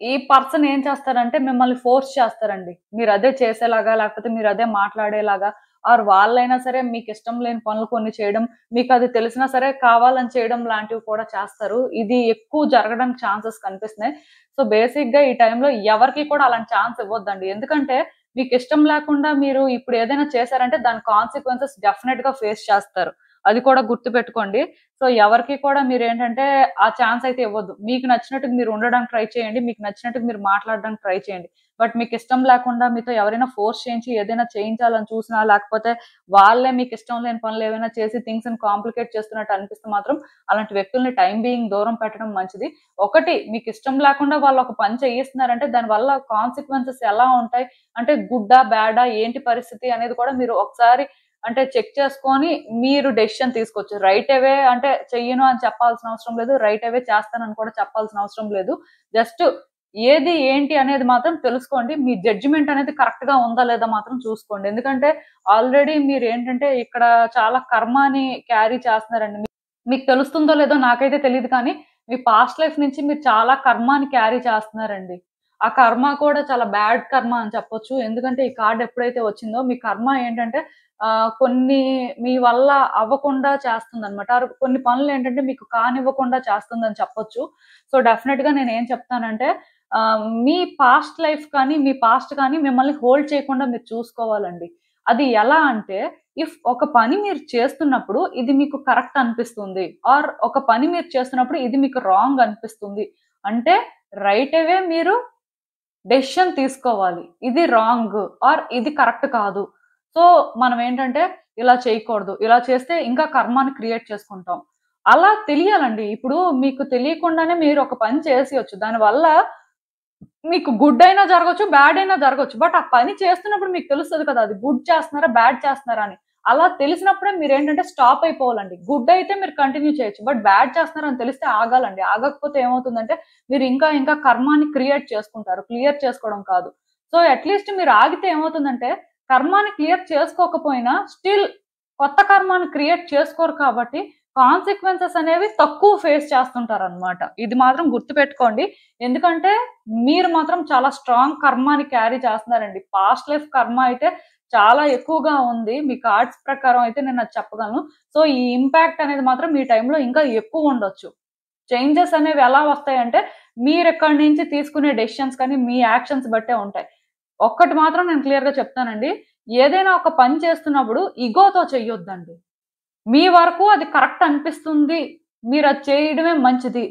ఈ పర్సన్ ఏం చేస్తారంటే మిమ్మల్ని ఫోర్స్ చేస్తారండి. మీరదే చేసేలాగా, లేకపోతే మీరదే మాట్లాడేలాగా ఆర్ వాళ్ళైనా సరే మీకిష్టం లేని పనులు కొన్ని చేయడం, మీకది తెలిసినా సరే కావాలని చేయడం లాంటివి కూడా చేస్తారు. ఇది ఎక్కువ జరగడానికి ఛాన్సెస్ కనిపిస్తున్నాయి. సో, బేసిక్‌గా ఈ టైంలో ఎవరికీ కూడా అలాంటి ఛాన్స్ ఇవ్వొద్దండి. ఎందుకంటే మీకిష్టం లేకుండా మీరు ఇప్పుడు ఏదైనా చేశారంటే దాని కాన్సిక్వెన్సెస్ డెఫినెట్‌గా ఫేస్ చేస్తారు. అది కూడా గుర్తుపెట్టుకోండి. సో, ఎవరికీ కూడా మీరేంటంటే ఆ ఛాన్స్ అయితే ఇవ్వద్దు. మీకు నచ్చినట్టుగా మీరు ఉండడానికి ట్రై చేయండి. మీకు నచ్చినట్టుగా మీరు మాట్లాడడానికి ట్రై చేయండి. బట్ మీకిష్టం లేకుండా మీతో ఎవరైనా ఫోర్స్ చేయించి ఏదైనా చేయించాలని చూసినా, లేకపోతే వాళ్ళే మీకిష్టం లేని పనులేవైనా చేసి థింగ్స్‌ని కాంప్లికేట్ చేస్తున్నట్టు అనిపిస్తే మాత్రం అలాంటి వ్యక్తుల్ని టైమ్ బీయింగ్ దూరం పెట్టడం మంచిది. ఒకటి మీకిష్టం లేకుండా వాళ్ళు ఒక పని చేయిస్తున్నారంటే దానివల్ల కాన్సిక్వెన్సెస్ ఎలా ఉంటాయి? అంటే గుడ్డా? బ్యాడా? ఏంటి పరిస్థితి అనేది కూడా మీరు ఒకసారి అంటే చెక్ చేసుకొని మీరు డెసిషన్ తీసుకోవచ్చు. రైట్ అవే అంటే చెయ్యను అని చెప్పాల్సిన అవసరం లేదు. రైట్ అవే చేస్తానని కూడా చెప్పాల్సిన అవసరం లేదు. జస్ట్ ఏది ఏంటి అనేది మాత్రం తెలుసుకోండి. మీ జడ్జిమెంట్ అనేది కరెక్ట్‌గా ఉందా లేదా మాత్రం చూసుకోండి. ఎందుకంటే ఆల్రెడీ మీరేంటంటే ఇక్కడ చాలా కర్మని క్యారీ చేస్తున్నారండి. మీకు తెలుస్తుందో లేదో నాకైతే తెలీదు కానీ, మీ పాస్ట్ లైఫ్ నుంచి మీరు చాలా కర్మని క్యారీ చేస్తున్నారండి. ఆ కర్మ కూడా చాలా బ్యాడ్ కర్మ అని చెప్పొచ్చు. ఎందుకంటే ఈ కార్డ్ ఎప్పుడైతే వచ్చిందో మీ కర్మ ఏంటంటే కొన్ని మీ వల్ల అవ్వకుండా చేస్తుందనమాట. కొన్ని పనులేంటంటే మీకు కానివ్వకుండా చేస్తుందని చెప్పొచ్చు. సో, డెఫినెట్‌గా నేనేం చెప్తానంటే మీ పాస్ట్ లైఫ్ కానీ, మీ పాస్ట్ కానీ మిమ్మల్ని హోల్డ్ చేయకుండా మీరు చూసుకోవాలండి. అది ఎలా అంటే ఒక పని మీరు చేస్తున్నప్పుడు ఇది మీకు కరెక్ట్ అనిపిస్తుంది. ఆర్ ఒక పని మీరు చేస్తున్నప్పుడు ఇది మీకు రాంగ్ అనిపిస్తుంది. అంటే రైట్ అవే మీరు డెసిషన్ తీసుకోవాలి. ఇది రాంగ్ ఆర్ ఇది కరెక్ట్ కాదు. సో, మనమేంటంటే ఇలా చేయకూడదు. ఇలా చేస్తే ఇంకా కర్మని క్రియేట్ చేసుకుంటాం. అలా తెలియాలండి. ఇప్పుడు మీకు తెలియకుండానే మీరు ఒక పని చేసేయొచ్చు. దానివల్ల మీకు గుడ్ అయినా జరగొచ్చు, బ్యాడ్ అయినా జరగొచ్చు. బట్ ఆ పని చేస్తున్నప్పుడు మీకు తెలుస్తది కదా! అది గుడ్ చేస్తున్నారా? బ్యాడ్ చేస్తున్నారా అని. అలా తెలిసినప్పుడే మీరేంటంటే స్టాప్ అయిపోవాలండి. గుడ్ అయితే మీరు కంటిన్యూ చేయొచ్చు. బట్ బ్యాడ్ చేస్తున్నారని తెలిస్తే ఆగాలండి. ఆగకపోతే ఏమవుతుందంటే మీరు ఇంకా ఇంకా కర్మాని క్రియేట్ చేసుకుంటారు. క్లియర్ చేసుకోవడం కాదు. సో, అట్‌లీస్ట్ మీరు ఆగితే ఏమవుతుందంటే కర్మాని క్లియర్ చేసుకోకపోయినా స్టిల్ కొత్త కర్మాని క్రియేట్ చేసుకోరు కాబట్టి కాన్సిక్వెన్సెస్ అనేవి తక్కువ ఫేస్ చేస్తుంటారనమాట. ఇది మాత్రం గుర్తుపెట్టుకోండి. ఎందుకంటే మీరు మాత్రం చాలా స్ట్రాంగ్ కర్మని క్యారీ చేస్తున్నారండి. పాస్ట్ లైఫ్ కర్మ అయితే చాలా ఎక్కువగా ఉంది. మీ కార్డ్స్ ప్రకారం అయితే నేనది చెప్పగలను. సో, ఈ ఇంపాక్ట్ అనేది మాత్రం మీ టైంలో ఇంకా ఎక్కువుండొచ్చు. చేంజెస్ అనేవి ఎలా వస్తాయంటే, మీరిక్కడి నుంచి తీసుకునే డెసిషన్స్ కానీ, మీ యాక్షన్స్ బట్టే ఉంటాయి. ఒక్కటి మాత్రం నేను క్లియర్‌గా చెప్తానండి. ఏదైనా ఒక పని చేస్తున్నప్పుడు ఇగోతో చెయ్యొద్దండి. మీ వరకు అది కరెక్ట్ అనిపిస్తుంది. మీరది చేయడమే మంచిది.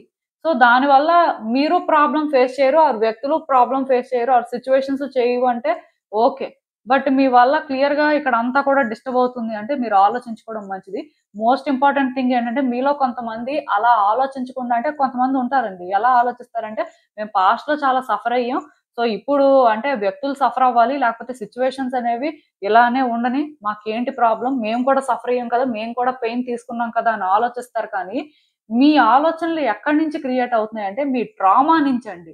సో, దానివల్ల మీరు ప్రాబ్లమ్ ఫేస్ చేయరు. వ్యక్తులు ప్రాబ్లమ్ ఫేస్ చేయరు. సిట్యుయేషన్స్ చేయవు అంటే ఓకే. బట్ మీ వల్ల క్లియర్‌గా ఇక్కడంతా కూడా డిస్టర్బ్ అవుతుంది అంటే మీరు ఆలోచించుకోవడం మంచిది. మోస్ట్ ఇంపార్టెంట్ థింగ్ ఏంటంటే మీలో కొంతమంది అలా ఆలోచించకుండా అంటే కొంతమంది ఉంటారండి. ఎలా ఆలోచిస్తారంటే మేము పాస్ట్‌లో చాలా సఫర్ అయ్యాం. సో, ఇప్పుడు అంటే వ్యక్తులు సఫర్ అవ్వాలి. లేకపోతే సిట్యుయేషన్స్ అనేవి ఇలానే ఉండని. మాకేంటి ప్రాబ్లమ్? మేము కూడా సఫర్ అయ్యాం కదా! మేము కూడా పెయిన్ తీసుకున్నాం కదా! అని ఆలోచిస్తారు కానీ, మీ ఆలోచనలు ఎక్కడి నుంచి క్రియేట్ అవుతున్నాయంటే మీ ట్రామా నుంచండి.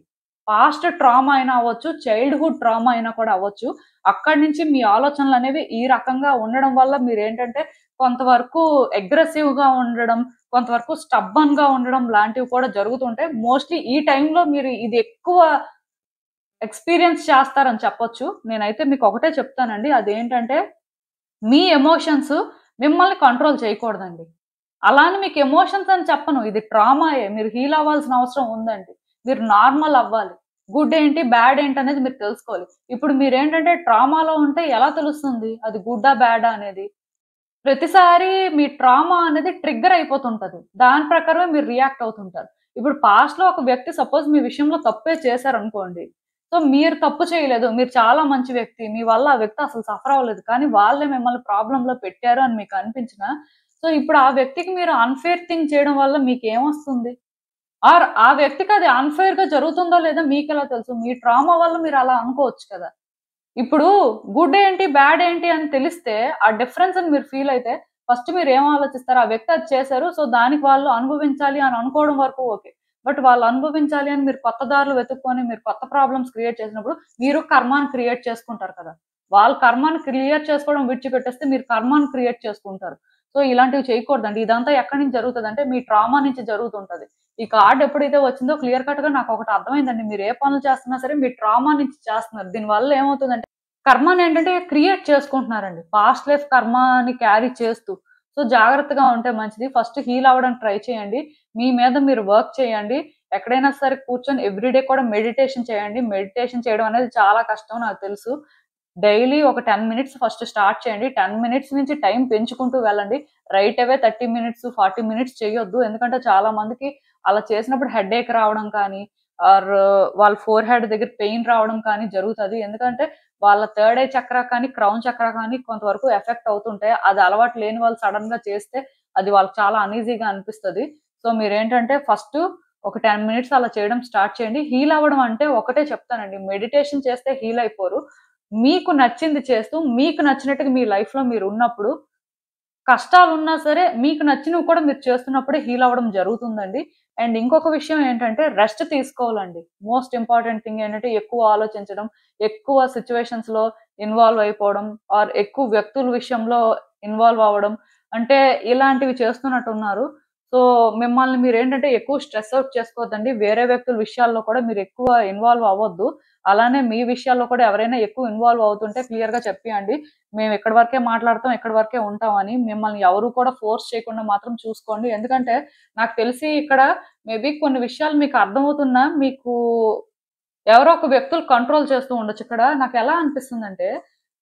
పాస్ట్ ట్రామా అయినా అవ్వచ్చు, చైల్డ్‌హుడ్ ట్రామా అయినా కూడా అవ్వచ్చు. అక్కడి నుంచి మీ ఆలోచనలనేవి ఈ రకంగా ఉండడం వల్ల మీరేంటంటే కొంతవరకు అగ్రెసివ్‌గా ఉండడం, కొంతవరకు స్టబ్బర్న్‌గా ఉండడం లాంటివి కూడా జరుగుతుంటాయి. మోస్ట్‌లీ ఈ టైంలో మీరు ఇది ఎక్కువ ఎక్స్‌పీరియన్స్ చేస్తారని చెప్పొచ్చు. నేనైతే మీకొకటే చెప్తానండి. అదేంటంటే, మీ ఎమోషన్స్ మిమ్మల్ని కంట్రోల్ చేయకూడదండి. అలా అని మీకు ఎమోషన్స్ అని చెప్పను. ఇది ట్రామాయే. మీరు హీల్ అవ్వాల్సిన అవసరం ఉందండి. మీరు నార్మల్ అవ్వాలి. గుడ్ ఏంటి, బ్యాడ్ ఏంటనేది మీరు తెలుసుకోవాలి. ఇప్పుడు మీరేంటంటే ట్రామాలో ఉంటే ఎలా తెలుస్తుంది? అది గుడ్డా, బ్యాడా అనేది? ప్రతిసారి మీ ట్రామా అనేది ట్రిగ్గర్ అయిపోతుంటది. దాని ప్రకారమే మీరు రియాక్ట్ అవుతుంటారు. ఇప్పుడు పాస్ట్‌లో ఒక వ్యక్తి సపోజ్ మీ విషయంలో తప్పే చేశారనుకోండి. సో, మీరు తప్పు చేయలేదు. మీరు చాలా మంచి వ్యక్తి. మీ వల్ల ఆ వ్యక్తి అసలు సఫర్ అవ్వలేదు. కానీ వాళ్ళే మిమ్మల్ని ప్రాబ్లమ్‌లో పెట్టారు అని మీకు అనిపించినా, సో, ఇప్పుడు ఆ వ్యక్తికి మీరు అన్‌ఫెయిర్ థింగ్ చేయడం వల్ల మీకేమొస్తుంది? ఆర్ ఆ వ్యక్తికి అది అన్‌ఫెయిర్‌గా జరుగుతుందో లేదో మీకెలా తెలుసు? మీ ట్రామా వల్ల మీరు అలా అనుకోవచ్చు కదా! ఇప్పుడు గుడ్ ఏంటి, బ్యాడ్ ఏంటి అని తెలిస్తే, ఆ డిఫరెన్స్‌ని మీరు ఫీల్ అయితే, ఫస్ట్ మీరేం ఆలోచిస్తారు? ఆ వ్యక్తి అది చేశారు. సో, దానికి వాళ్ళు అనుభవించాలి అని అనుకోవడం వరకు ఓకే. బట్ వాళ్ళు అనుభవించాలి అని మీరు కొత్త దారులు వెతుక్కొని, మీరు కొత్త ప్రాబ్లమ్స్ క్రియేట్ చేసినప్పుడు, మీరు కర్మాని క్రియేట్ చేసుకుంటారు కదా! వాళ్ళు కర్మాని క్లియర్ చేసుకోవడం విడిచిపెట్టేస్తే, మీరు కర్మాని క్రియేట్ చేసుకుంటారు. సో, ఇలాంటివి చేయకూడదండి. ఇదంతా ఎక్కడి నుంచి జరుగుతదంటే, మీ ట్రామా నుంచి జరుగుతుంటది. ఈ కార్డ్ ఎప్పుడైతే వచ్చిందో క్లియర్ కట్‌గా నాకొకటి అర్థమైందండి. మీరు ఏ పనులు చేస్తున్నా సరే, మీ ట్రామా నుంచి చేస్తున్నారు. దీనివల్ల ఏమవుతుందంటే కర్మనేంటంటే క్రియేట్ చేసుకుంటున్నారండి. పాస్ట్ లైఫ్ కర్మని క్యారీ చేస్తూ. సో, జాగ్రత్తగా ఉంటే మంచిది. ఫస్ట్ హీల్ అవ్వడానికి ట్రై చేయండి. మీ మీద మీరు వర్క్ చేయండి. ఎక్కడైనా సరే కూర్చొని ఎవ్రీడే కూడా మెడిటేషన్ చేయండి. మెడిటేషన్ చేయడం అనేది చాలా కష్టం నాకు తెలుసు. డైలీ ఒక 10 మినిట్స్ ఫస్ట్ స్టార్ట్ చేయండి. 10 మినిట్స్ నుంచి టైం పెంచుకుంటూ వెళ్ళండి. రైట్ అవే 30 మినిట్స్, 40 మినిట్స్ చేయొద్దు. ఎందుకంటే చాలా మందికి అలా చేసినప్పుడు హెడేక్ రావడం కానీ, ఆర్ వాళ్ళ ఫోర్ హెడ్ దగ్గర పెయిన్ రావడం కానీ జరుగుతది. ఎందుకంటే వాళ్ళ థర్డ్ ఐ చక్ర కానీ, క్రౌన్ చక్ర కానీ కొంతవరకు ఎఫెక్ట్ అవుతుంటాయి. అది అలవాటు లేని వాళ్ళు సడెన్‌గా చేస్తే అది వాళ్ళకి చాలా అన్‌ఈజీగా అనిపిస్తది. సో, మీరేంటంటే ఫస్టు ఒక 10 మినిట్స్ అలా చేయడం స్టార్ట్ చేయండి. హీల్ అవ్వడం అంటే ఒకటే చెప్తానండి. మెడిటేషన్ చేస్తే హీల్ అయిపోరు. మీకు నచ్చింది చేస్తూ, మీకు నచ్చినట్టుగా మీ లైఫ్‌లో మీరున్నప్పుడు, కష్టాలున్నా సరే మీకు నచ్చినవి కూడా మీరు చేస్తున్నప్పుడే హీల్ అవ్వడం జరుగుతుందండి. అండ్ ఇంకొక విషయం ఏంటంటే రెస్ట్ తీసుకోవాలండి. మోస్ట్ ఇంపార్టెంట్ థింగ్ ఏంటంటే ఎక్కువ ఆలోచించడం, ఎక్కువ సిట్యుయేషన్స్‌లో ఇన్వాల్వ్ అయిపోవడం, ఆర్ ఎక్కువ వ్యక్తుల విషయంలో ఇన్వాల్వ్ అవ్వడం. అంటే ఇలాంటివి చేస్తున్నట్టున్నారు. సో, మిమ్మల్ని మీరేంటంటే ఎక్కువ స్ట్రెస్ ఔట్ చేసుకోవద్దండి. వేరే వ్యక్తుల విషయాల్లో కూడా మీరు ఎక్కువ ఇన్వాల్వ్ అవ్వొద్దు. అలానే మీ విషయాల్లో కూడా ఎవరైనా ఎక్కువ ఇన్వాల్వ్ అవుతుంటే క్లియర్‌గా చెప్పియండి. మేము ఇక్కడి వరకే మాట్లాడతాం, ఇక్కడి వరకే ఉంటాం అని. మిమ్మల్ని ఎవరు కూడా ఫోర్స్ చేయకుండా మాత్రం చూసుకోండి. ఎందుకంటే నాకు తెలిసి ఇక్కడ మేబీ కొన్ని విషయాలు మీకు అర్థమవుతున్నా మీకు ఎవరో ఒక వ్యక్తులు కంట్రోల్ చేస్తూ ఉండొచ్చు. ఇక్కడ నాకెలా అనిపిస్తుందంటే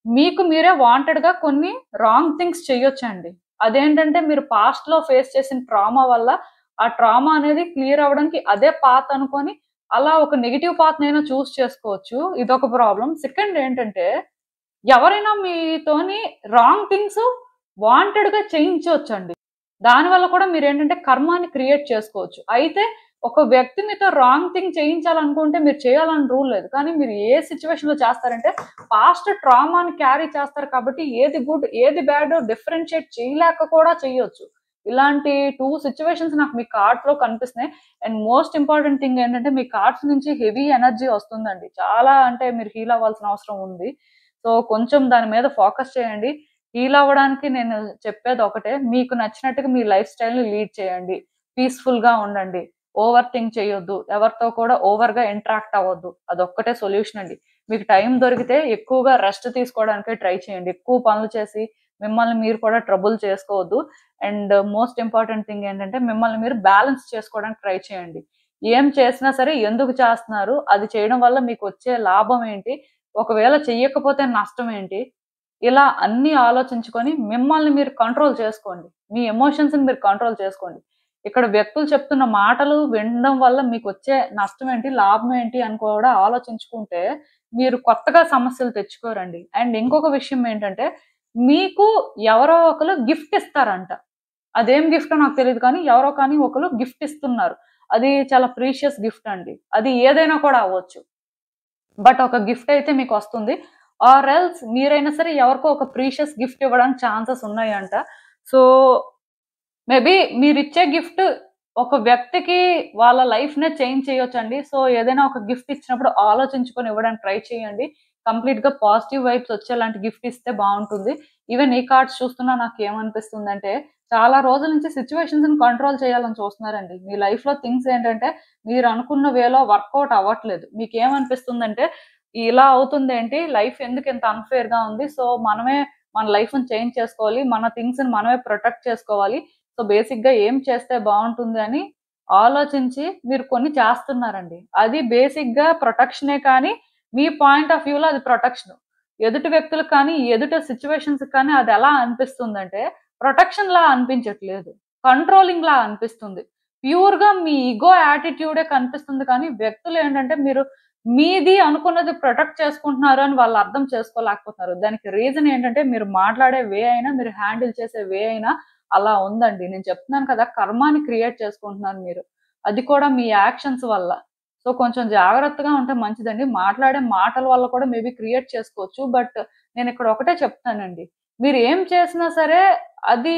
మీకు మీరే వాంటెడ్‌గా కొన్ని రాంగ్ థింగ్స్ చేయొచ్చండి. అదేంటంటే మీరు పాస్ట్‌లో ఫేస్ చేసిన ట్రామా వల్ల ఆ ట్రామా అనేది క్లియర్ అవ్వడానికి అదే పాత్ అనుకోని అలా ఒక నెగెటివ్ పాత్‌నైనా చూజ్ చేసుకోవచ్చు. ఇదొక ప్రాబ్లమ్. సెకండ్ ఏంటంటే ఎవరైనా మీతోని రాంగ్ థింగ్స్ వాంటెడ్‌గా చేయించొచ్చండి. దానివల్ల కూడా మీరేంటంటే కర్మాని క్రియేట్ చేసుకోవచ్చు. అయితే ఒక వ్యక్తి మీతో రాంగ్ థింగ్ చేయించాలనుకుంటే మీరు చేయాలని రూల్ లేదు. కానీ మీరు ఏ సిట్యుయేషన్‌లో చేస్తారంటే పాస్ట్ ట్రామాని క్యారీ చేస్తారు కాబట్టి ఏది గుడ్, ఏది బ్యాడ్ డిఫరెన్షియేట్ చేయలేక కూడా చేయొచ్చు. ఇలాంటి 2 సిట్యుయేషన్స్ నాకు మీ కార్డ్స్‌లో కనిపిస్తున్నాయి. అండ్ మోస్ట్ ఇంపార్టెంట్ థింగ్ ఏంటంటే మీ కార్డ్స్ నుంచి హెవీ ఎనర్జీ వస్తుందండి. చాలా అంటే మీరు హీల్ అవ్వాల్సిన అవసరం ఉంది. సో, కొంచెం దాని మీద ఫోకస్ చేయండి. హీల్ అవ్వడానికి నేను చెప్పేదొకటే. మీకు నచ్చినట్టుగా మీ లైఫ్ స్టైల్‌ని లీడ్ చేయండి. పీస్‌ఫుల్‌గా ఉండండి. ఓవర్ థింక్ చేయొద్దు. ఎవరితో కూడా ఓవర్‌గా ఇంటరాక్ట్ అవ్వద్దు. అదొక్కటే సొల్యూషన్ అండి. మీకు టైం దొరికితే ఎక్కువగా రెస్ట్ తీసుకోవడానికే ట్రై చేయండి. ఎక్కువ పనులు చేసి మిమ్మల్ని మీరు కూడా ట్రబుల్ చేసుకోవద్దు. అండ్ మోస్ట్ ఇంపార్టెంట్ థింగ్ ఏంటంటే మిమ్మల్ని మీరు బ్యాలెన్స్ చేసుకోవడానికి ట్రై చేయండి. ఏం చేసినా సరే ఎందుకు చేస్తున్నారు? అది చేయడం వల్ల మీకొచ్చే లాభం ఏంటి? ఒకవేళ చెయ్యకపోతే నష్టం ఏంటి? ఇలా అన్నీ ఆలోచించుకొని మిమ్మల్ని మీరు కంట్రోల్ చేసుకోండి. మీ ఎమోషన్స్‌ని మీరు కంట్రోల్ చేసుకోండి. ఇక్కడ వ్యక్తులు చెప్తున్న మాటలు వినడం వల్ల మీకొచ్చే నష్టం ఏంటి? లాభం ఏంటి? అని కూడా ఆలోచించుకుంటే మీరు కొత్తగా సమస్యలు తెచ్చుకోరండి. అండ్ ఇంకొక విషయం ఏంటంటే మీకు ఎవరో ఒకళ్ళు గిఫ్ట్ ఇస్తారంట. అదేం గిఫ్టో నాకు తెలీదు కానీ ఎవరో కానీ ఒకళ్ళు గిఫ్ట్ ఇస్తున్నారు. అది చాలా ప్రీషియస్ గిఫ్ట్ అండి. అది ఏదైనా కూడా అవ్వచ్చు. బట్ ఒక గిఫ్ట్ అయితే మీకొస్తుంది. ఆర్ ఎల్స్ మీరైనా సరే ఎవరికో ఒక ప్రీషియస్ గిఫ్ట్ ఇవ్వడానికి ఛాన్సెస్ ఉన్నాయంట. సో, మేబీ మీరిచ్చే గిఫ్ట్ ఒక వ్యక్తికి వాళ్ళ లైఫ్‌నే చేంజ్ చేయొచ్చండి. సో, ఏదైనా ఒక గిఫ్ట్ ఇచ్చినప్పుడు ఆలోచించుకొని ఇవ్వడానికి ట్రై చేయండి. కంప్లీట్‌గా పాజిటివ్ వైబ్స్ వచ్చేలాంటి గిఫ్ట్ ఇస్తే బావుంటుంది. ఈవెన్ ఈ కార్డ్స్ చూస్తున్నా నాకేమనిపిస్తుందంటే, చాలా రోజుల నుంచి సిట్యుయేషన్స్‌ని కంట్రోల్ చేయాలని చూస్తున్నారండి. మీ లైఫ్‌లో థింగ్స్ ఏంటంటే, మీరనుకున్న వేలో వర్కౌట్ అవ్వట్లేదు. మీకేమనిపిస్తుందంటే, ఇలా అవుతుందేంటి? లైఫ్ ఎందుకింత అన్‌ఫెయిర్‌గా ఉంది? సో, మనమే మన లైఫ్‌ని చేంజ్ చేసుకోవాలి. మన థింగ్స్‌ని మనమే ప్రొటెక్ట్ చేసుకోవాలి. సో, బేసిక్‌గా ఏం చేస్తే బావుంటుంది అని ఆలోచించి మీరు కొన్ని చేస్తున్నారండి. అది బేసిక్‌గా ప్రొటెక్షనే కానీ, మీ పాయింట్ ఆఫ్ వ్యూలో అది ప్రొటెక్షను. ఎదుటి వ్యక్తులకు కానీ, ఎదుటి సిట్యుయేషన్స్‌కి కానీ అదెలా అనిపిస్తుందంటే, ప్రొటెక్షన్‌లా అనిపించట్లేదు. కంట్రోలింగ్‌లా అనిపిస్తుంది. ప్యూర్‌గా మీ ఇగో యాటిట్యూడే కనిపిస్తుంది కానీ, వ్యక్తులేంటంటే మీరు మీది అనుకున్నది ప్రొటెక్ట్ చేసుకుంటున్నారు అని వాళ్ళు అర్థం చేసుకోలేకపోతున్నారు. దానికి రీజన్ ఏంటంటే, మీరు మాట్లాడే వే అయినా, మీరు హ్యాండిల్ చేసే వే అయినా అలా ఉందండి. నేను చెప్తున్నాను కదా! కర్మాని క్రియేట్ చేసుకుంటున్నారు మీరు. అది కూడా మీ యాక్షన్స్ వల్ల. సో, కొంచెం జాగ్రత్తగా ఉంటే మంచిదండి. మాట్లాడే మాటల వల్ల కూడా మేబీ క్రియేట్ చేసుకోవచ్చు. బట్ నేనిక్కడ ఒకటే చెప్తానండి. మీరు ఏం చేసినా సరే అది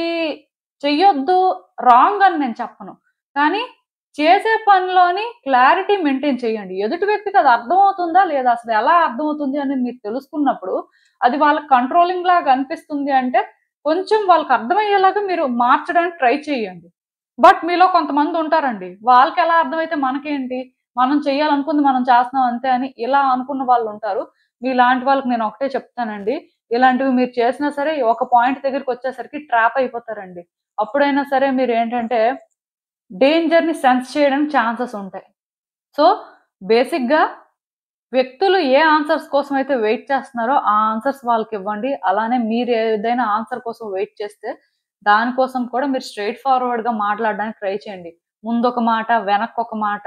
చెయ్యొద్దు, రాంగ్ అని నేను చెప్పను. కానీ చేసే పనిలోని క్లారిటీ మెయింటైన్ చేయండి. ఎదుటి వ్యక్తికి అది అర్థమవుతుందా లేదా? అసలు ఎలా అర్థమవుతుంది అనేది మీకు తెలుసుకున్నప్పుడు, అది వాళ్ళకి కంట్రోలింగ్ లాగా అనిపిస్తుంది అంటే, కొంచెం వాళ్ళకి అర్థమయ్యేలాగా మీరు మార్చడానికి ట్రై చేయండి. బట్ మీలో కొంతమంది ఉంటారండి. వాళ్ళకెలా అర్థమైతే మనకేంటి? మనం చేయాలనుకుంది మనం చేస్తున్నాం అంతే అని ఇలా అనుకున్న వాళ్ళుంటారు. మీలాంటి వాళ్ళకి నేను ఒకటే చెప్తానండి. ఇలాంటివి మీరు చేసినా సరే ఒక పాయింట్ దగ్గరికొచ్చేసరికి ట్రాప్ అయిపోతారండి. అప్పుడైనా సరే మీరేంటంటే డేంజర్‌ని సెన్స్ చేయడానికి ఛాన్సెస్ ఉంటాయి. సో, బేసిక్‌గా వ్యక్తులు ఏ ఆన్సర్స్ కోసం అయితే వెయిట్ చేస్తున్నారో, ఆ ఆన్సర్స్ వాళ్ళకివ్వండి. అలానే మీరు ఏదైనా ఆన్సర్ కోసం వెయిట్ చేస్తే, దానికోసం కూడా మీరు స్ట్రెయిట్ ఫార్వర్డ్‌గా మాట్లాడడానికి ట్రై చేయండి. ముందొక మాట, వెనక్కొక మాట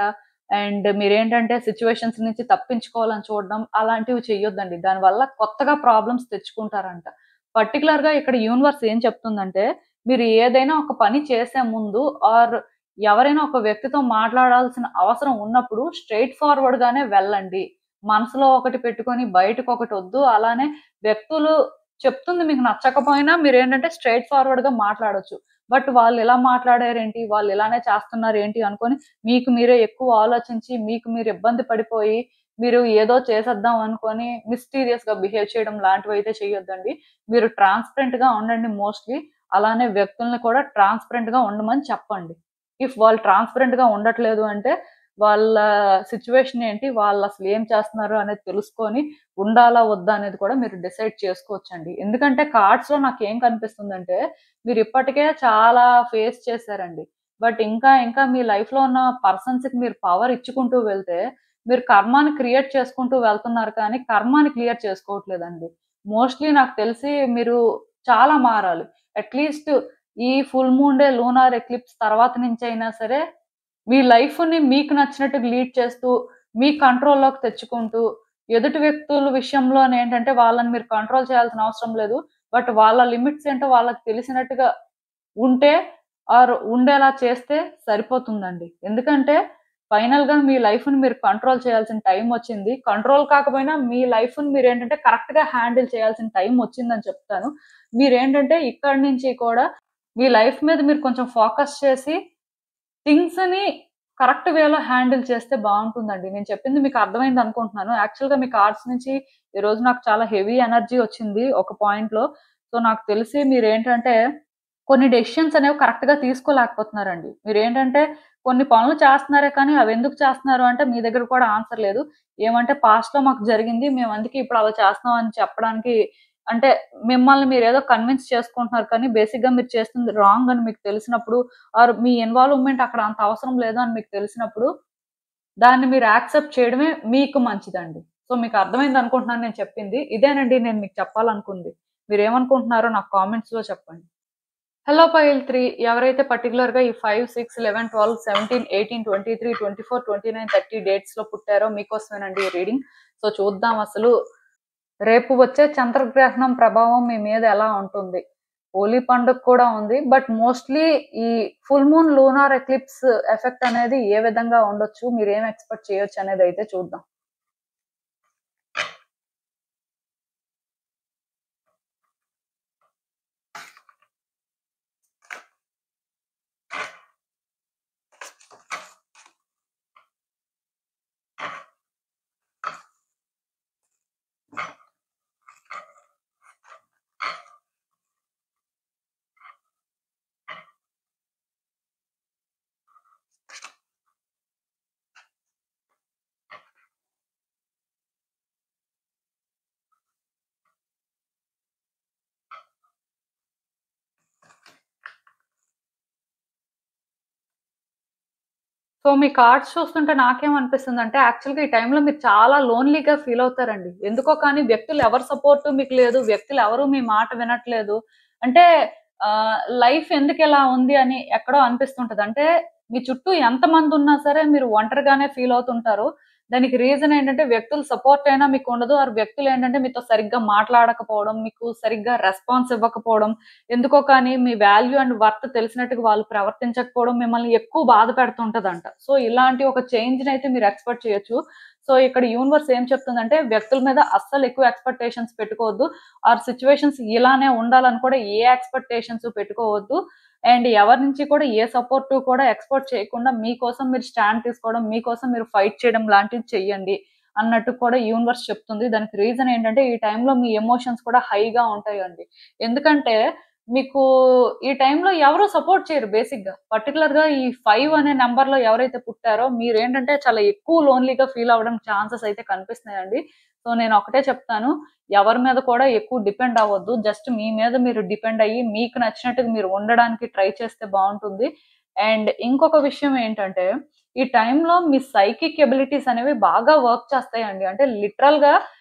అండ్ మీరేంటంటే సిట్యుయేషన్స్ నుంచి తప్పించుకోవాలని చూడడం, అలాంటివి చెయ్యొద్దండి. దానివల్ల కొత్తగా ప్రాబ్లమ్స్ తెచ్చుకుంటారంట. పర్టిక్యులర్‌గా ఇక్కడ యూనివర్స్ ఏం చెప్తుందంటే, మీరు ఏదైనా ఒక పని చేసే ముందు ఆర్ ఎవరైనా ఒక వ్యక్తితో మాట్లాడాల్సిన అవసరం ఉన్నప్పుడు స్ట్రెయిట్ ఫార్వర్డ్‌గానే వెళ్ళండి. మనసులో ఒకటి పెట్టుకొని బయటకొకటొద్దు. అలానే వ్యక్తులు చెప్తుంది మీకు నచ్చకపోయినా మీరేంటంటే స్ట్రెయిట్ ఫార్వర్డ్‌గా మాట్లాడొచ్చు. బట్ వాళ్ళిలా మాట్లాడారేంటి? వాళ్ళిలానే చేస్తున్నారేంటి? అనుకోని మీకు మీరే ఎక్కువ ఆలోచించి, మీకు మీరు ఇబ్బంది పడిపోయి, మీరు ఏదో చేసేద్దాం అనుకోని మిస్టీరియస్‌గా బిహేవ్ చేయడం లాంటివైతే చేయొద్దండి. మీరు ట్రాన్స్‌పరెంట్‌గా ఉండండి మోస్ట్‌లీ. అలానే వ్యక్తుల్ని కూడా ట్రాన్స్‌పరెంట్‌గా ఉండమని చెప్పండి. ఇఫ్ వాళ్ళు ట్రాన్స్‌పరెంట్‌గా ఉండట్లేదు అంటే వాళ్ళ సిట్యుయేషన్ ఏంటి? వాళ్ళసలు ఏం చేస్తున్నారు అనేది తెలుసుకొని, ఉండాలా? వద్దా? అనేది కూడా మీరు డిసైడ్ చేసుకోవచ్చండి. ఎందుకంటే కార్డ్స్‌లో నాకేం కనిపిస్తుందంటే, మీరిప్పటికే చాలా ఫేస్ చేసారండి. బట్ ఇంకా, ఇంకా మీ లైఫ్‌లో ఉన్న పర్సన్స్‌కి మీరు పవర్ ఇచ్చుకుంటూ వెళ్తే, మీరు కర్మాని క్రియేట్ చేసుకుంటూ వెళ్తున్నారు కానీ, కర్మాని క్లియర్ చేసుకోవట్లేదండి. మోస్ట్‌లీ నాకు తెలిసి మీరు చాలా మారాలి. అట్‌లీస్ట్ ఈ full moon day, lunar eclipse తర్వాత నుంచైనా సరే మీ లైఫ్‌ని మీకు నచ్చినట్టుగా లీడ్ చేస్తూ, మీ కంట్రోల్‌లోకి తెచ్చుకుంటూ, ఎదుటి వ్యక్తుల విషయంలోనేంటంటే వాళ్ళని మీరు కంట్రోల్ చేయాల్సిన అవసరం లేదు. బట్ వాళ్ళ లిమిట్స్ ఏంటో వాళ్ళకి తెలిసినట్టుగా ఉంటే ఆర్ ఉండేలా చేస్తే సరిపోతుందండి. ఎందుకంటే ఫైనల్‌గా మీ లైఫ్‌ని మీరు కంట్రోల్ చేయాల్సిన టైం వచ్చింది. కంట్రోల్ కాకపోయినా మీ లైఫ్‌ని మీరేంటంటే కరెక్ట్‌గా హ్యాండిల్ చేయాల్సిన టైం వచ్చిందని చెప్తాను. మీరేంటంటే ఇక్కడి నుంచి కూడా మీ లైఫ్ మీద మీరు కొంచెం ఫోకస్ చేసి థింగ్స్‌ని కరెక్ట్ వేలో హ్యాండిల్ చేస్తే బావుంటుందండి. నేను చెప్పింది మీకు అర్థమైందనుకుంటున్నాను. యాక్చువల్‌గా మీ కార్డ్స్ నుంచి ఈరోజు నాకు చాలా హెవీ ఎనర్జీ వచ్చింది ఒక పాయింట్‌లో. సో, నాకు తెలిసి మీరేంటంటే కొన్ని డెసిషన్స్ అనేవి కరెక్ట్‌గా తీసుకోలేకపోతున్నారండి. మీరేంటంటే కొన్ని పనులు చేస్తున్నారే కానీ అవెందుకు చేస్తున్నారు అంటే మీ దగ్గర కూడా ఆన్సర్ లేదు. ఏమంటే పాస్ట్‌లో మాకు జరిగింది. మేము అందుకే ఇప్పుడు అలా చేస్తున్నాం అని చెప్పడానికి అంటే మిమ్మల్ని మీరేదో కన్విన్స్ చేసుకుంటున్నారు కానీ బేసిక్‌గా మీరు చేస్తుంది రాంగ్ అని మీకు తెలిసినప్పుడు ఆర్ మీ ఇన్వాల్వ్‌మెంట్ అక్కడ అంత అవసరం లేదు అని మీకు తెలిసినప్పుడు, దాన్ని మీరు యాక్సెప్ట్ చేయడమే మీకు మంచిదండి. సో, మీకు అర్థమైందనుకుంటున్నాను నేను చెప్పింది. ఇదేనండి నేను మీకు చెప్పాలనుకుంది. మీరేమనుకుంటున్నారో నాకు కామెంట్స్‌లో చెప్పండి. హలో పైల్ 3 ఎవరైతే పర్టిక్యులర్‌గా ఈ 5, 6, 11, 12, 17, 18, 23, 24, 29, 30 డేట్స్‌లో పుట్టారో మీకోసమేనండి ఈ రీడింగ్. సో, చూద్దాం అసలు రేపు వచ్చే చంద్రగ్రహణం ప్రభావం మీ మీద ఎలా ఉంటుంది? హోలీ పండుగ కూడా ఉంది. బట్ మోస్ట్‌లీ ఈ full moon, lunar eclipse effect అనేది ఏ విధంగా ఉండొచ్చు? మీరేం ఎక్స్‌పెక్ట్ చేయొచ్చనేదైతే చూద్దాం. సో, మీ కార్డ్స్ చూస్తుంటే నాకేమనిపిస్తుందంటే, యాక్చువల్‌గా ఈ టైంలో మీరు చాలా లోన్‌లీగా ఫీల్ అవుతారండి. ఎందుకో కానీ వ్యక్తులు ఎవరి సపోర్టు మీకు లేదు. వ్యక్తులు ఎవరు మీ మాట వినట్లేదు. అంటే లైఫ్ ఎందుకిలా ఉంది అని ఎక్కడో అనిపిస్తుంటది. అంటే మీ చుట్టూ ఎంతమందున్నా సరే మీరు ఒంటరిగానే ఫీల్ అవుతుంటారు. దానికి రీజన్ ఏంటంటే వ్యక్తుల సపోర్ట్ అయినా మీకు ఉండదు. ఆర్ వ్యక్తులు ఏంటంటే మీతో సరిగ్గా మాట్లాడకపోవడం, మీకు సరిగ్గా రెస్పాన్స్ ఇవ్వకపోవడం, ఎందుకో కానీ మీ వాల్యూ అండ్ వర్త్ తెలిసినట్టుగా వాళ్ళు ప్రవర్తించకపోవడం మిమ్మల్ని ఎక్కువ బాధ పెడుతుంటదంట. సో, ఇలాంటి ఒక చేంజ్‌నయితే మీరు ఎక్స్‌పెక్ట్ చేయొచ్చు. సో, ఇక్కడ యూనివర్స్ ఏం చెప్తుందంటే వ్యక్తుల మీద అస్సలు ఎక్కువ ఎక్స్‌పెక్టేషన్స్ పెట్టుకోవద్దు. ఆర్ సిట్యుయేషన్స్ ఇలానే ఉండాలని కూడా ఏ ఎక్స్‌పెక్టేషన్స్ పెట్టుకోవద్దు. అండ్ ఎవరి నుంచి కూడా ఏ సపోర్ట్ కూడా ఎక్స్‌పెక్ట్ చేయకుండా మీకోసం మీరు స్టాండ్ తీసుకోవడం, మీకోసం మీరు ఫైట్ చేయడం లాంటివి చెయ్యండి అన్నట్టు కూడా యూనివర్స్ చెప్తుంది. దానికి రీజన్ ఏంటంటే ఈ టైంలో మీ ఎమోషన్స్ కూడా హైగా ఉంటాయండి. ఎందుకంటే మీకు ఈ టైంలో ఎవరు సపోర్ట్ చేయరు బేసిక్‌గా. పర్టిక్యులర్‌గా ఈ 5 అనే నంబర్‌లో ఎవరైతే పుట్టారో మీరేంటంటే చాలా ఎక్కువ లోన్‌లీగా ఫీల్ అవ్వడం ఛాన్సెస్ అయితే కనిపిస్తున్నాయండి. సో, నేను ఒకటే చెప్తాను. ఎవరి మీద కూడా ఎక్కువ డిపెండ్ అవ్వద్దు. జస్ట్ మీ మీద మీరు డిపెండ్ అయ్యి మీకు నచ్చినట్టుగా మీరు ఉండడానికి ట్రై చేస్తే బావుంటుంది. అండ్ ఇంకొక విషయం ఏంటంటే ఈ టైంలో మీ సైకిక్ ఎబిలిటీస్ అనేవి బాగా వర్క్ చేస్తాయండి. అంటే లిటరల్‌గా